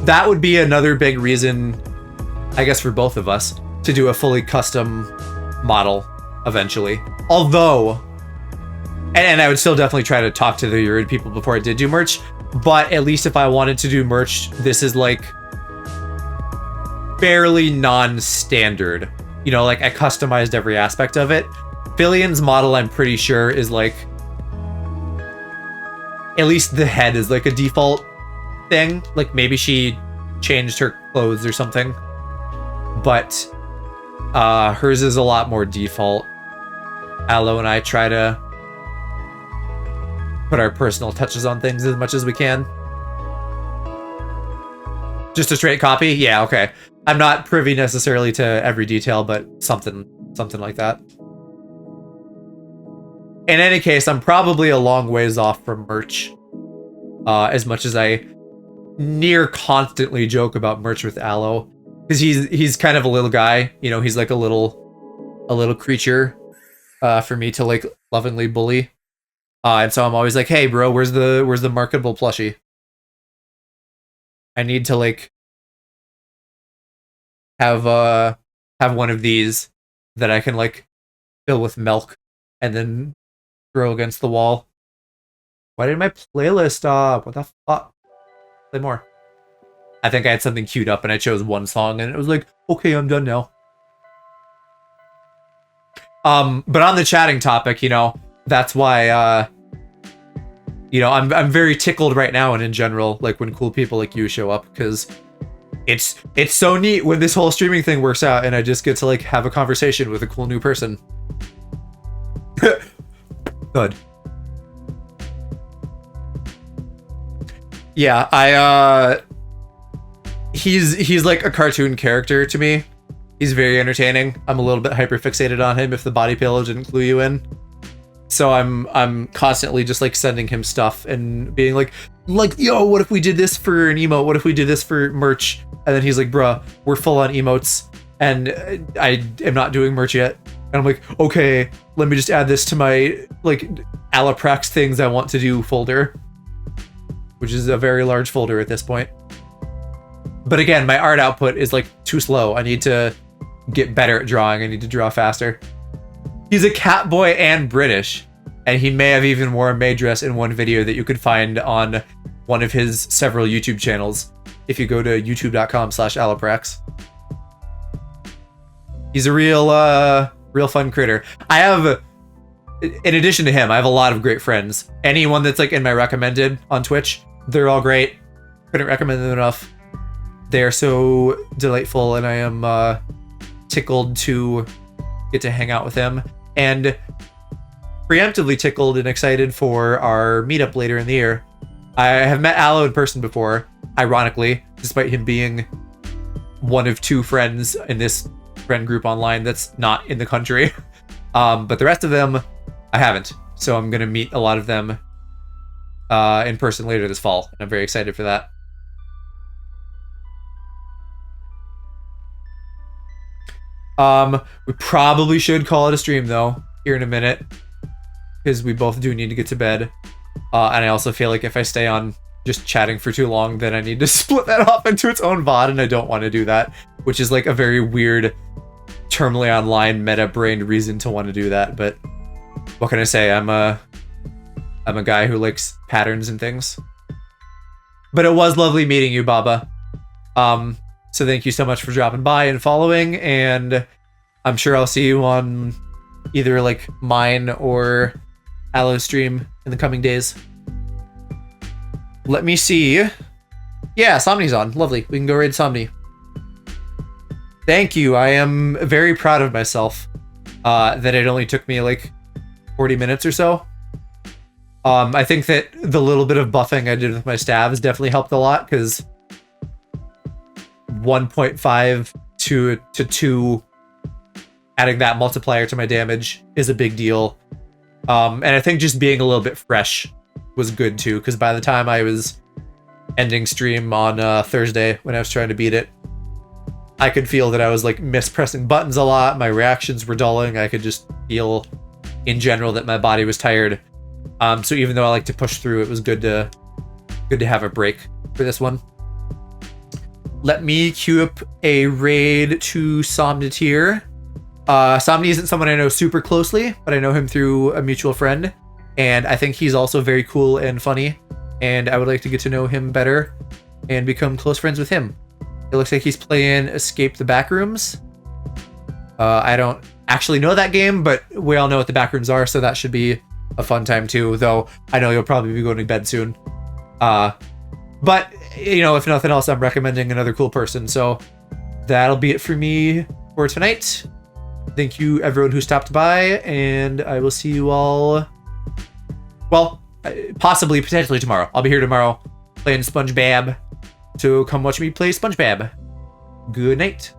Speaker 1: That would be another big reason, I guess, for both of us to do a fully custom model eventually. Although, and I would still definitely try to talk to the Erdtree people before I did do merch, but at least if I wanted to do merch, this is like fairly non-standard. You know, like I customized every aspect of it. Billion's model, I'm pretty sure, is like, at least the head is like a default thing. Like maybe she changed her clothes or something, but hers is a lot more default. Aloe and I try to put our personal touches on things as much as we can. Just a straight copy? Yeah, okay. I'm not privy necessarily to every detail, but something like that. In any case, I'm probably a long ways off from merch. As much as I near constantly joke about merch with Aloe, because he's kind of a little guy, you know, he's like a little creature for me to like lovingly bully. And so I'm always like, hey bro, where's the marketable plushie? I need to like have one of these that I can like fill with milk and then throw against the wall. Why did my playlist stop? What the fuck? Play more. I think I had something queued up and I chose one song and it was like, okay, I'm done now. But on the chatting topic, you know, that's why you know, I'm very tickled right now and in general, like when cool people like you show up, because it's so neat when this whole streaming thing works out and I just get to like have a conversation with a cool new person. Good. Yeah, he's like a cartoon character to me. He's very entertaining. I'm a little bit hyper fixated on him if the body pillow didn't clue you in. So I'm constantly just like sending him stuff and being like, yo, what if we did this for an emote? What if we did this for merch? And then he's like, bruh, we're full on emotes and I am not doing merch yet. And I'm like, okay, let me just add this to my like Alaprax things I want to do folder, which is a very large folder at this point. But again, my art output is like too slow. I need to get better at drawing. I need to draw faster. He's a cat boy and British. And he may have even worn a maid dress in one video that you could find on one of his several YouTube channels if you go to youtube.com/Alaprax. He's a real fun critter. I have, in addition to him, I have a lot of great friends. Anyone that's like in my recommended on Twitch, they're all great. Couldn't recommend them enough. They are so delightful, and I am tickled to get to hang out with them, and preemptively tickled and excited for our meetup later in the year. I have met Aloe in person before, ironically, despite him being one of 2 friends in this friend group online that's not in the country. But the rest of them, I haven't. So I'm going to meet a lot of them in person later this fall, and I'm very excited for that. We probably should call it a stream though, here in a minute, because we both do need to get to bed. And I also feel like if I stay on just chatting for too long, then I need to split that off into its own VOD, and I don't want to do that, which is like a very weird, terminally online, meta-brained reason to want to do that. But what can I say? I'm a guy who likes patterns and things. But it was lovely meeting you, Baba. So thank you so much for dropping by and following, and I'm sure I'll see you on either like mine or Aloe stream in the coming days. Let me see. Yeah, Somni's on. Lovely. We can go raid Somni. Thank you. I am very proud of myself that it only took me like 40 minutes or so. I think that the little bit of buffing I did with my stabs definitely helped a lot, because 1.5 to 2, adding that multiplier to my damage is a big deal. And I think just being a little bit fresh was good too, because by the time I was ending stream on Thursday when I was trying to beat it, I could feel that I was like mispressing buttons a lot. My reactions were dulling. I could just feel in general that my body was tired. So even though I like to push through, it was good to have a break for this one. Let me queue up a raid to Somnitier. Somni isn't someone I know super closely, but I know him through a mutual friend, and I think he's also very cool and funny, and I would like to get to know him better and become close friends with him. It looks like he's playing Escape the Backrooms. I don't actually know that game, but we all know what the backrooms are, so that should be a fun time too, though I know you'll probably be going to bed soon. But, you know, if nothing else, I'm recommending another cool person. So that'll be it for me for tonight. Thank you, everyone who stopped by, and I will see you all, well, possibly, potentially tomorrow. I'll be here tomorrow playing SpongeBob, so come watch me play SpongeBob. Good night.